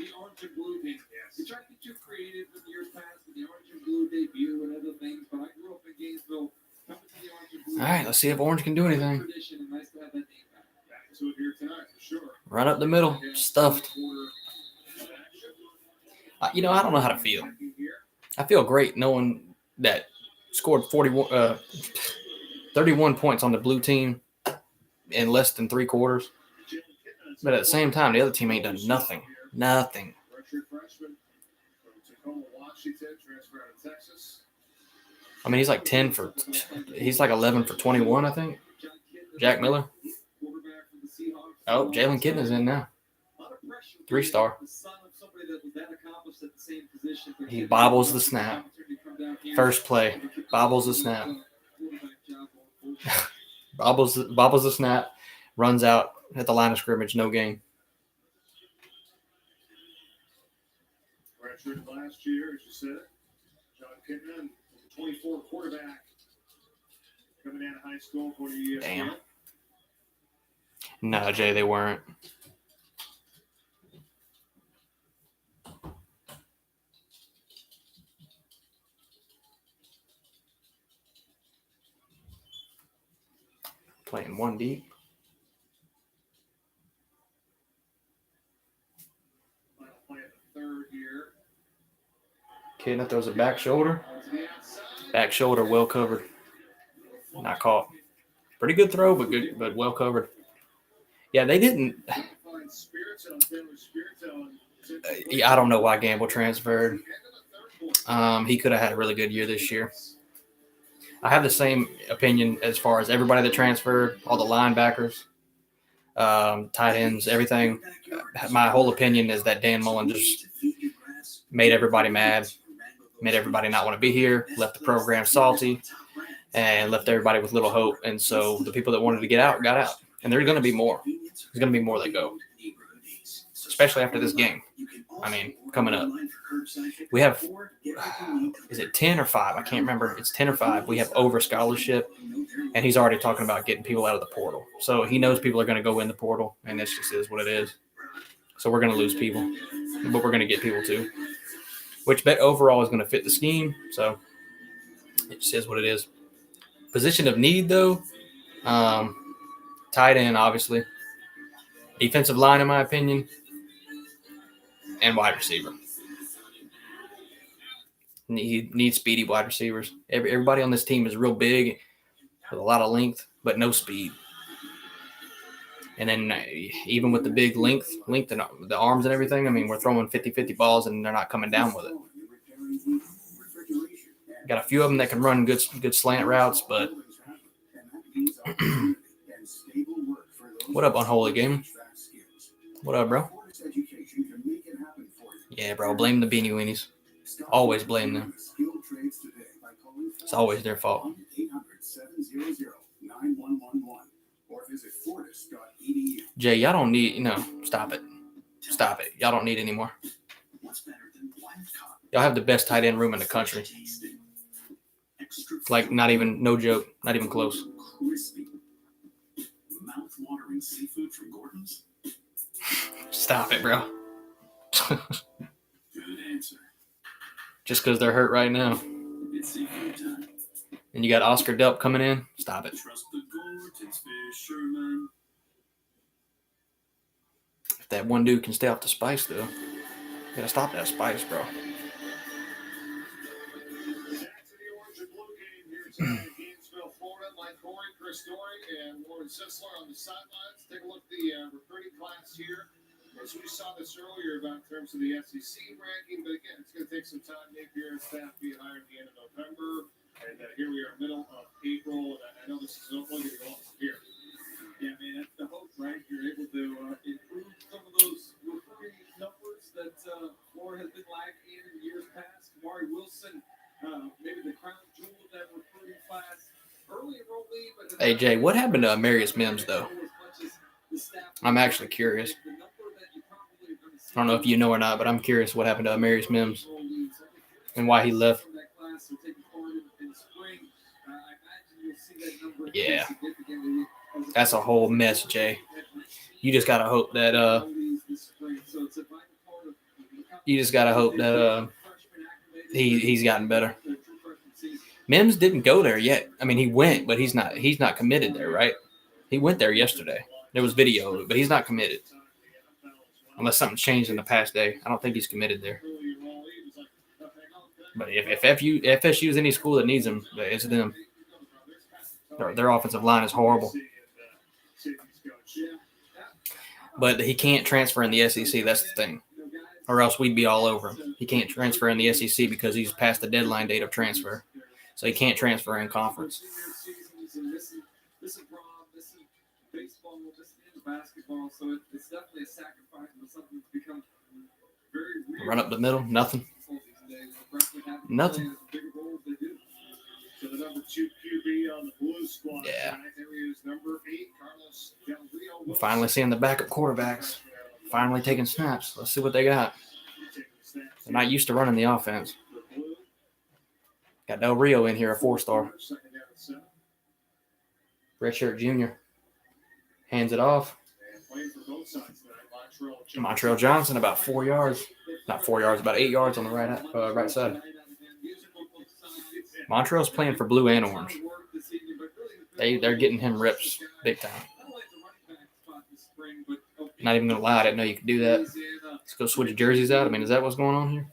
the orange and blue game. We tried to get too creative in years past with the orange and blue debut and other things, but I grew up in Gainesville. Coming to the orange and blue. All right, let's see if Orange can do anything. Tradition, and nice to have that name back. Back to it here tonight for sure. Right up the middle, stuffed. I don't know how to feel. I feel great knowing that scored 31 points on the blue team in less than 3 quarters. But at the same time, the other team ain't done nothing. Nothing. Redshirt freshman from Tacoma, Washington, transfer out of Texas. I mean, he's like 11 for 21, I think. Jack Miller. Oh, Jalen Kitna's in now. 3-star. He bobbles the snap. First play. Bobbles the snap. bobbles the snap. Runs out at the line of scrimmage. No gain. Redshirt last year, as you said. John Kitna, 24 quarterback. Coming out of high school for the Damn. No, Jay, they weren't. Playing one deep. Final play of the third here. Kitna throws a back shoulder. Back shoulder, well covered. Not caught. Pretty good throw, but well covered. Yeah, they didn't. I don't know why Gamble transferred. He could have had a really good year this year. I have the same opinion as far as everybody that transferred, all the linebackers, tight ends, everything. My whole opinion is that Dan Mullen just made everybody mad, made everybody not want to be here, left the program salty, and left everybody with little hope. And so the people that wanted to get out got out. And there's going to be more. There's going to be more that go, especially after this game. I mean, coming up. We have, is it 10 or 5? I can't remember. It's 10 or 5. We have over scholarship, and he's already talking about getting people out of the portal. So he knows people are going to go in the portal, and this just is what it is. So we're going to lose people, but we're going to get people too, which bet overall is going to fit the scheme. So it just is what it is. Position of need, though, tight end, obviously. Defensive line, in my opinion, and wide receiver. He needs speedy wide receivers. Everybody on this team is real big with a lot of length, but no speed. And then even with the big length and the arms and everything, I mean, we're throwing 50-50 balls and they're not coming down with it. Got a few of them that can run good slant routes, but what up, Unholy Game? What up, bro? Yeah, bro, blame the Beanie Weenies. Always blame them. It's always their fault. Jay, y'all don't need, stop it. Stop it. Y'all don't need any more. Y'all have the best tight end room in the country. Like, not even, no joke, not even close. Stop it, bro. Just because they're hurt right now. And you got Oscar Delp coming in. Stop it. That one dude can stay off the spice, though. You gotta stop that spice, bro. Back to the orange and blue game here tonight in Gainesville, Florida. Mike Corey, Chris Story, and Warren Sisler on the sidelines. Take a look at the recruiting class here. As we saw this earlier about in terms of the SEC ranking, but again, it's going to take some time. Napier and staff being hired at the end of November, and here we are, middle of April. And I know this is only going to go on from here. Yeah, man, that's the hope, right? You're able to improve some of those recruiting numbers that Florida has been lacking in years past. Kamari Wilson, maybe the crown jewel of that recruiting class. Early enrollee, but Hey, Jay, what happened to Amarius Mims, though? I'm actually curious. I don't know if you know or not, but I'm curious what happened to Amarius Mims and why he left. Yeah. That's a whole mess, Jay. You just gotta hope that he's gotten better. Mims didn't go there yet. I mean, he went, but he's not committed there, right? He went there yesterday. There was video of it, but he's not committed. Unless something changed in the past day. I don't think he's committed there. But if FSU is any school that needs him, it's them. Their offensive line is horrible. But he can't transfer in the SEC. That's the thing. Or else we'd be all over him. He can't transfer in the SEC because he's past the deadline date of transfer. So he can't transfer in conference. This is prom, this is baseball, this is basketball, so it's definitely a sacrifice, but something that's become very real. Run up the middle, nothing. Nothing. So the number 2 QB on the blue squad. Yeah. Tonight, there is number 8, Carlos Del Rio. We're finally seeing the backup quarterbacks. Finally taking snaps. Let's see what they got. They're not used to running the offense. Got Del Rio in here, a 4-star. Redshirt junior. Hands it off. Montreal Johnson about 4 yards. Not 4 yards, about 8 yards on the right side. Montreal's playing for blue and orange. They're getting him rips big time. Not even gonna lie, I didn't know you could do that. Let's go switch jerseys out. I mean, is that what's going on here?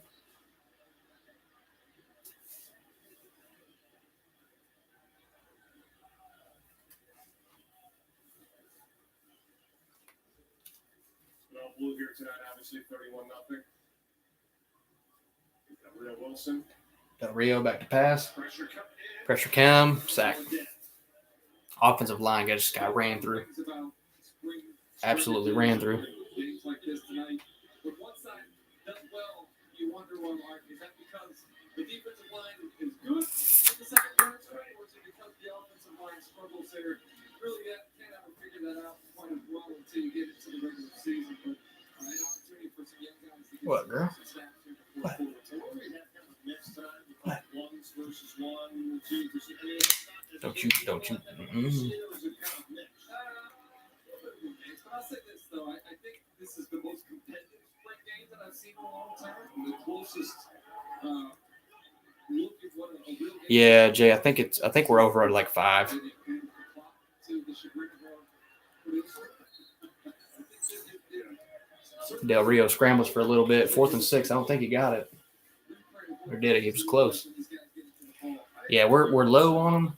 Well, blue here tonight, obviously 31-0. Rio Wilson. Del Rio back to pass. Pressure coming in. Pressure cam. Sack. Offensive line just got ran through. Absolutely ran through. Games like this tonight. When one side does well, you wonder, well, is that because the defensive line is good in the second quarter, or is it because the offensive line struggles there? Really, can't ever figure that out quite as well until you get into the regular season. But an opportunity for some young guys to get What, girl? some snaps here before What? forward. So what do we have coming next time? Ones versus one, two versus three. Don't you. But I'll say this though, I think this is the most competitive spring game that I've seen in a long time. The closest look at what a real game. Yeah, Jay. I think we're over at like 5. Del Rio scrambles for a little bit. 4th and 6. I don't think he got it. Or did he? He was close. Yeah, we're low on him.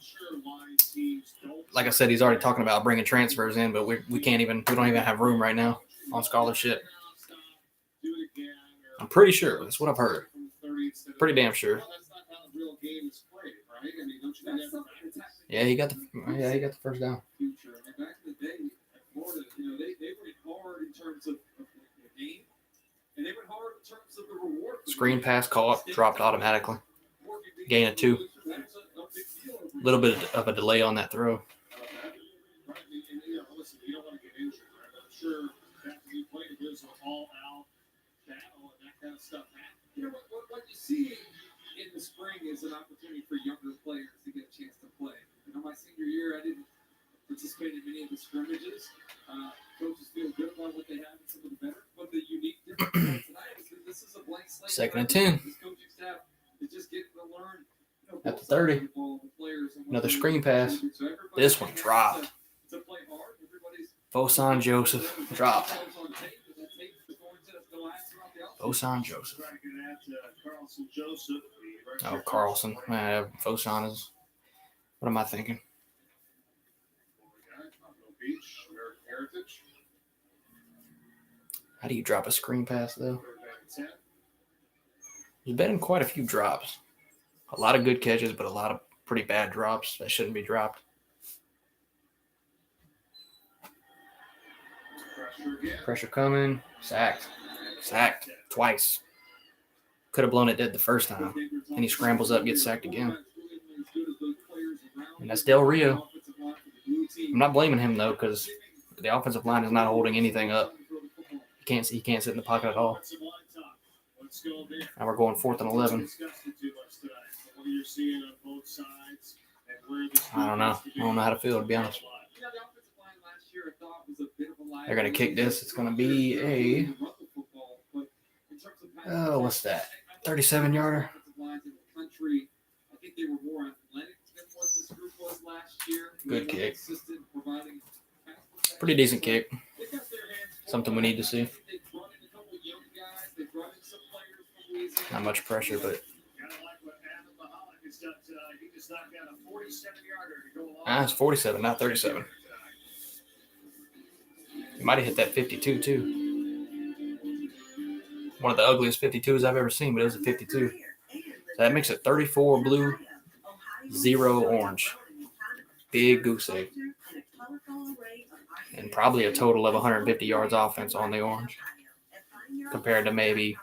Like I said, he's already talking about bringing transfers in, but we don't even have room right now on scholarship. I'm pretty sure. That's what I've heard. Pretty damn sure. Yeah, he got the first down. Back in the day, Florida, they went hard in terms of the game, and they went hard in terms of the reward. Screen pass caught, dropped automatically. Gain of 2. A little bit of a delay on that throw. Listen, you don't want to get injured, right? I'm sure that we played this all out battle and that kind of stuff. You know what you see in the spring is an opportunity for younger players to get a chance to play. My senior year, I didn't participate in many of the scrimmages. Coaches feel good about what they have in some of the better, but the unique difference tonight is that this is a blank slate. 2nd and 10. This coaching staff is just getting to learn. At the 30. Another screen pass. This one dropped. Fosan Joseph dropped. Vosan Joseph. Trying to get at Carlson Joseph. the Oh, redshirt Carlson. freshman. Vosan is. What am I thinking? Buffalo Beach, American Heritage. How do you drop a screen pass, though? Third down and 10. There's been quite a few drops. A lot of good catches, but a lot of pretty bad drops that shouldn't be dropped. Pressure again. Pressure coming. Sacked. Sacked twice. Could have blown it dead the first time. And he scrambles up, gets sacked again. And that's Del Rio. I'm not blaming him, though, because the offensive line is not holding anything up. He can't sit in the pocket at all. Now we're going 4th and 11. I don't know. I don't know how to feel, to be honest. They're going to kick this. It's going to be a, what's that? 37-yarder. Good kick. Pretty decent kick. Something we need to see. Not much pressure, but it's 47, not 37. He might have hit that 52 too. One of the ugliest 52s I've ever seen, but it was a 52. So that makes it 34 blue, 0 orange. Big goose egg. And probably a total of 150 yards offense on the orange, compared to maybe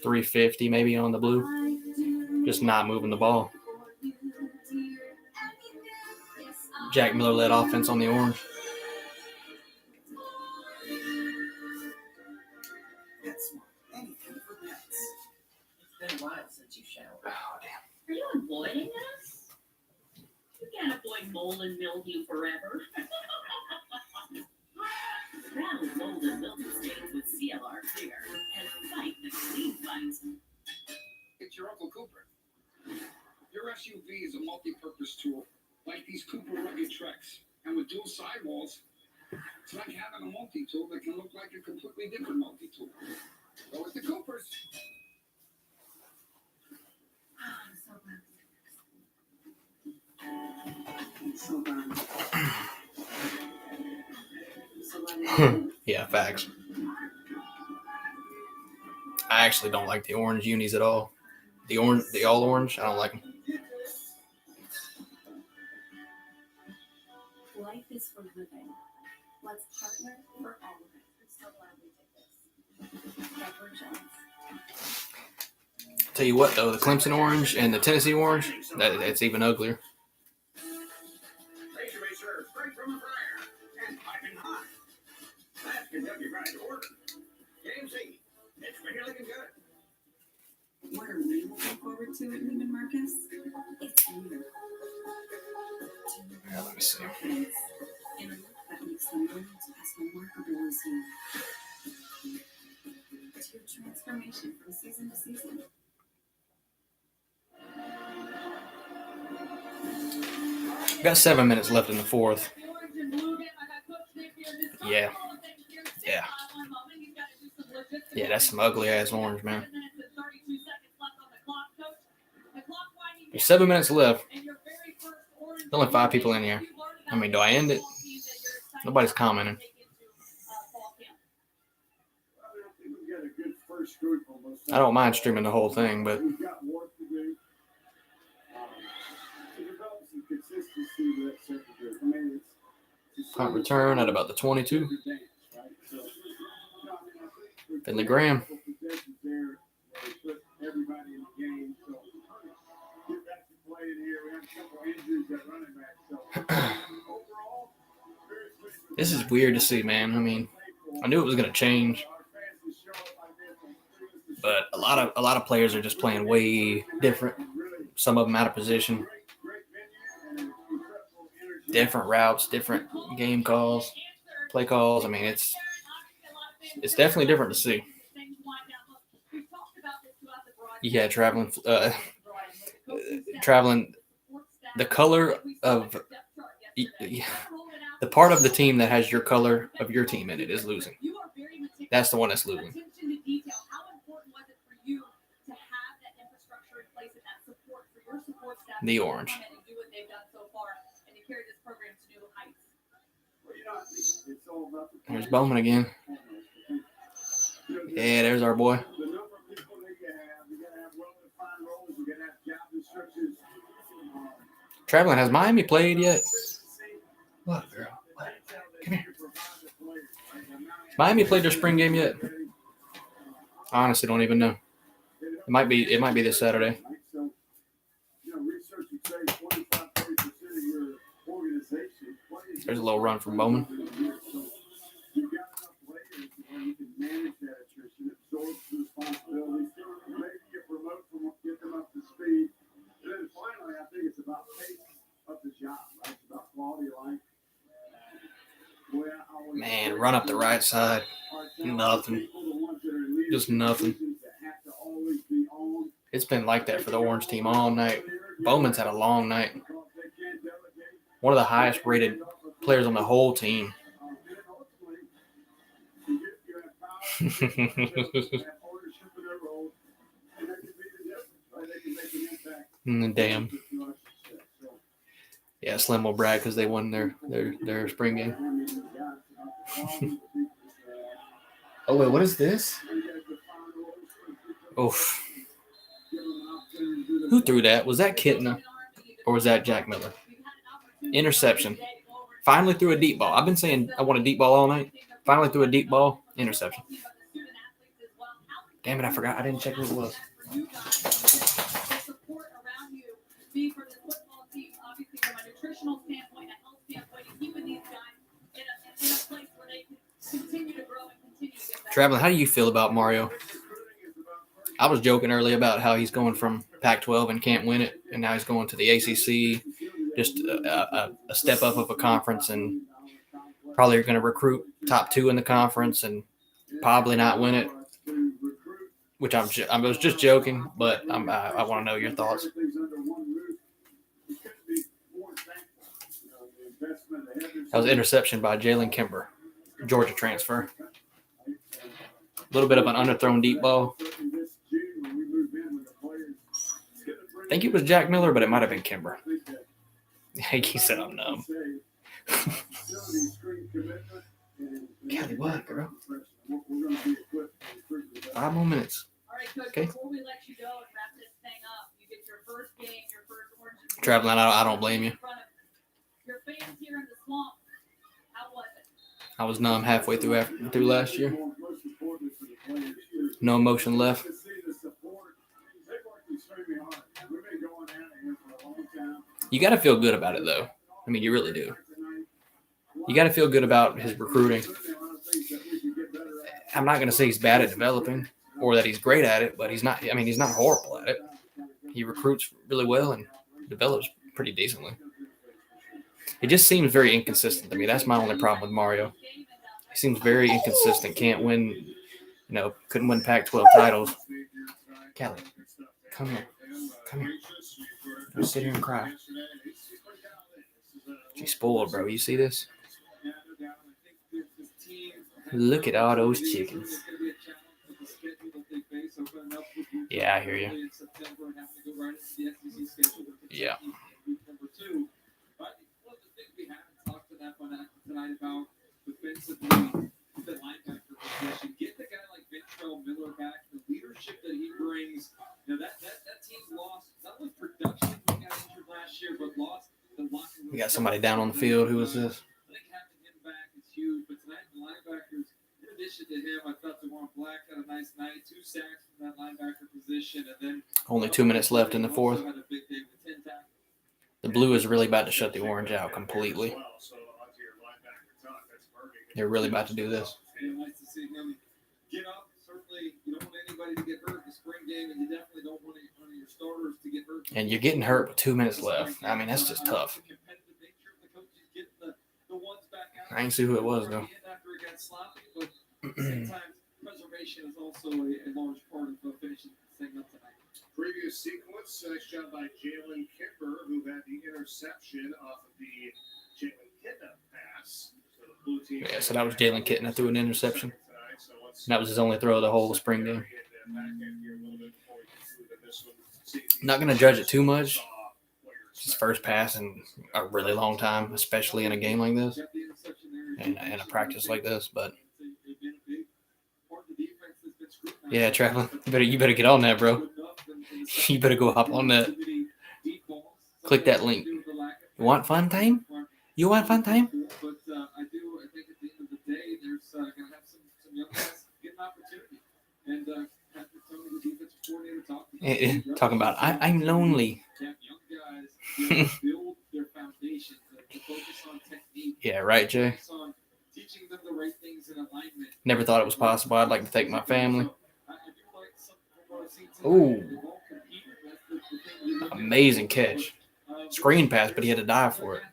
350 maybe on the blue. Just not moving the ball. Jack Miller led offense on the orange. It's been a while since you showered. Oh, damn. Are you avoiding us? You can't avoid mold and mildew forever. Rattle mold and mildew stains with CLR Clear and fight the clean fight. It's your Uncle Cooper. Your SUV is a multi-purpose tool, like these Cooper rugged Treks. And with dual sidewalls, it's like having a multi-tool that can look like a completely different multi-tool. So it's the Coopers. I'm so glad. Yeah, facts. I actually don't like the orange unis at all. The all orange, I don't like them. Life is for living. Let's partner for all of it. I'm so glad we did this. Edward Jones. Tell you what, though, the Clemson orange and the Tennessee orange, that's even uglier. Razor Razor, straight from the fryer and piping hot. That's Kentucky Fried Order. Game C. It's really looking good. What are we looking forward to at Neiman Marcus? It's you. Yeah, let me see. In a look that makes the moment as remarkable as you. It's your transformation from season to season. Got 7 minutes left in the 4th. Yeah. Yeah. Yeah, that's some ugly ass orange, man. There's 7 minutes left. There's only 5 people in here. I mean, do I end it? Nobody's commenting. I don't mind streaming the whole thing, but We've got work to do. To develop some consistency with that second group. I mean, it's punt return at about the 22. Finley Graham. This is weird to see, man. I mean, I knew it was going to change, but a lot of players are just playing way different. Some of them out of position. Different routes, different game calls, play calls. I mean, it's definitely different to see. Yeah, traveling. The color of the part of the team that has your color of your team in it is losing. That's the one that's losing. The orange. And do what they've done so far and to carry this program to new heights. Well, you know, I think it's all about the There's Bowman again. Yeah, there's our boy. the number of people that you have. You gotta have well-defined roles. You gotta have job descriptions. Traveling, has Miami played yet? What, girl? Come here. Miami played their spring game yet? I honestly don't even know. It might be this Saturday. So, research would say 25-30% of your organization. There's a little run from Bowman. So you've got enough players where you can manage that attrition, absorb the responsibilities, maybe get them up to speed. And then finally, I think it's about pace of the job, right? It's about quality of life. Man, run up the right side. Nothing. Just nothing. It's been like that for the Orange team all night. Bowman's had a long night. One of the highest rated players on the whole team. Damn. Yeah, Slim will brag because they won their spring game. Oh, wait, what is this? Oof. Who threw that? Was that Kitna or was that Jack Miller? Interception. Finally threw a deep ball. I've been saying I want a deep ball all night. Finally threw a deep ball. Interception. Damn it, I forgot. I didn't check who it was. Traveling, how do you feel about Mario? I was joking earlier about how he's going from Pac-12 and can't win it, and now he's going to the ACC, just a step up of a conference, and probably going to recruit top 2 in the conference and probably not win it. Which I was just joking, but I want to know your thoughts. That was an interception by Jalen Kimber, Georgia transfer. A little bit of an underthrown deep ball. I think it was Jack Miller, but it might have been Kimber. He said I'm numb. Kelly, what, girl? 5 more minutes. All right, Coach, Okay. before we let you go and wrap this thing up, you get your first game, your first Orange. Traveling, I don't blame you. Your fans here in the swamp, how was it? I was numb halfway through last year. No emotion left. You got to feel good about it, though. I mean, you really do. You got to feel good about his recruiting. I'm not going to say he's bad at developing or that he's great at it, but he's not. I mean, he's not horrible at it. He recruits really well and develops pretty decently. It just seems very inconsistent to me. That's my only problem with Mario. He seems very inconsistent. Can't win, couldn't win Pac-12 titles. Kelly, come here. Come here. Don't sit here and cry. She's spoiled, bro. You see this? Look at all those chickens. Yeah, I hear you. Yeah. Tonight about defensively, the linebacker position. Get the guy like Ventrell Miller back, the leadership that he brings. That team's lost not only production, he got injured last year, but lost the locker room. We got somebody down on the field. Who is this? I think having him back is huge. But tonight, the linebackers, in addition to him, I thought DeJuan Black had a nice night. 2 sacks from that linebacker position, and then Only 2 minutes left in the fourth. The blue is really about to shut the orange out completely. They're really about to do this. Nice to see him get up. Certainly, you don't want anybody to get hurt in the spring game, and you definitely don't want one of your starters to get hurt. And you're getting hurt with 2 minutes left. I mean, that's just tough. I ain't see who it was, though. But at the same time, preservation is also a large part of finishing the thing up tonight. Previous sequence, nice job by Jalen Kimber, who had the interception off of the Jalen Kitna pass. So the blue team. Yeah, so that was Jalen Kitna threw an interception. And that was his only throw of the whole spring game. Not going to judge it too much. his first pass in a really long time, especially in a game like this and a practice like this. But yeah, Traveling, you better get on that, bro. You better go hop on that. Click that link. You want fun time? You want fun time? But I think at the end of the day, there's going to have some young guys get an opportunity. And Patrick Tony, the defensive coordinator, Talking about, I'm lonely. Young guys build their foundation to focus on technique. Yeah, right, Jay. Focus on teaching them the right things in alignment. Never thought it was possible. I'd like to thank my family. I do like some of what I've seen tonight. Ooh. They won't compete. That's the thing you look at. Amazing catch. Screen pass, but he had to dive for it.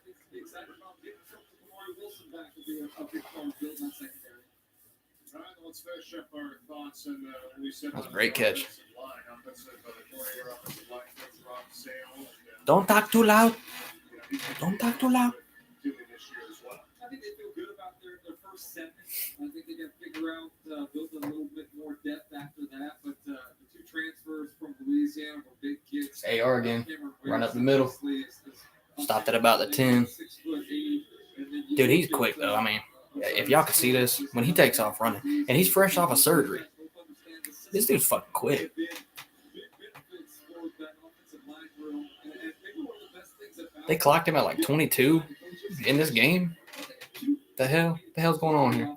Let's finish up our thoughts and we said That was a great catch. offensive line, Rob Sale, and, Don't talk too loud. he's Don't talk too loud. doing this year as well. I think they feel good about their first segment. I think they got to figure out, build a little bit more depth after that. But the two transfers from Louisiana were big kids. AR again. Run up the middle. Stopped at about the 10. Dude, he's quick, though. I mean, if y'all could see this, when he takes off running, and he's fresh off of surgery, this dude's fucking quick. They clocked him at like 22 in this game. The hell's going on here?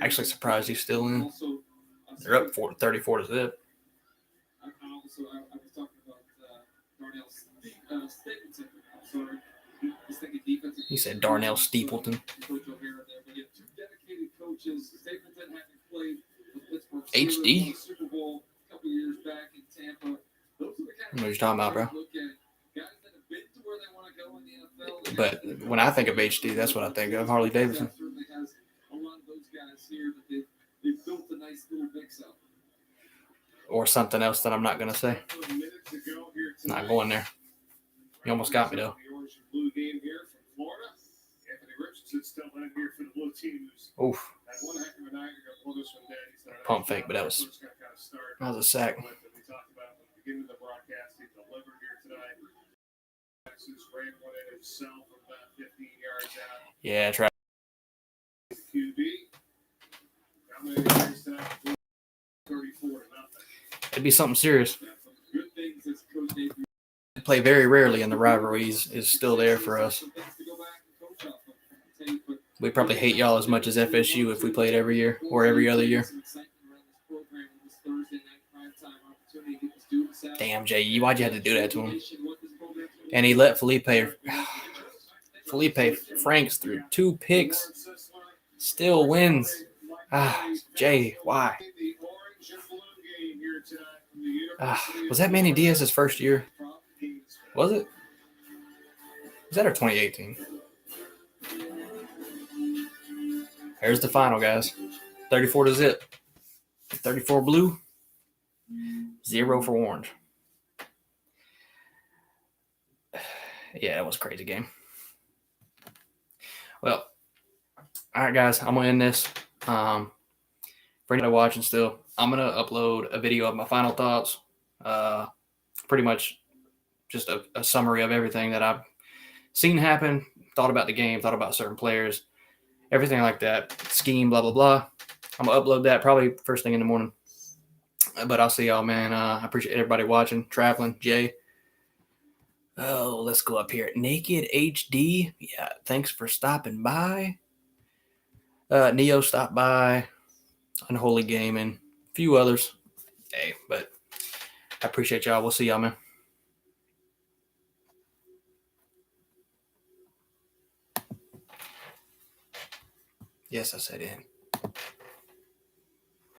Actually surprised he's still in. They're up 34-0. I was talking about Darnell Stapleton. Sorry. Just thinking defensive. He said Darnell Stapleton. Coach O'Hara there. But yeah, two dedicated coaches. Stapleton having played the Pittsburgh HD. Super Bowl a couple years back in Tampa. Those are the kind What are you talking about, bro? look at guys that have been to where they want to go in the NFL. But when I think of HD, that's what I think of. Harley Davidson. Certainly has a lot of those guys here that they've built a nice little mix up. Or something else that I'm not going to say. Not going there. You almost got me, though. The orange and blue game here from Florida. Anthony Richardson still in here for the blue team. Oof. Had one heck of a night. You're gonna pull this one down. He's done Pump fake, but that was a sack. We talked about at the beginning of the broadcast. He delivered here tonight. Texas ran one in himself from about 15 yards out. Yeah, try. QB. How many yards tonight? 34-0. It'd be something serious. Good things as Coach Dave. Play very rarely, and the rivalries is still there for us. We probably hate y'all as much as FSU if we played every year or every other year. Damn, Jay, why'd you have to do that to him? And he let Felipe Franks through 2 picks. Still wins. Jay, why? Was that Manny Diaz's first year? Was it? Was that our 2018? There's the final, guys. 34-0. 34 blue. 0 for orange. Yeah, that was a crazy game. Well, all right, guys. I'm going to end this. For anybody watching still, I'm going to upload a video of my final thoughts. Pretty much just a summary of everything that I've seen happen, thought about the game, thought about certain players, everything like that, scheme, blah, blah, blah. I'm going to upload that probably first thing in the morning. But I'll see y'all, man. I appreciate everybody watching. Traveling, Jay. Oh, let's go up here. Naked HD. Yeah, thanks for stopping by. Neo stopped by. Unholy Gaming. A few others. Hey, but I appreciate y'all. We'll see y'all, man. Yes, I said in.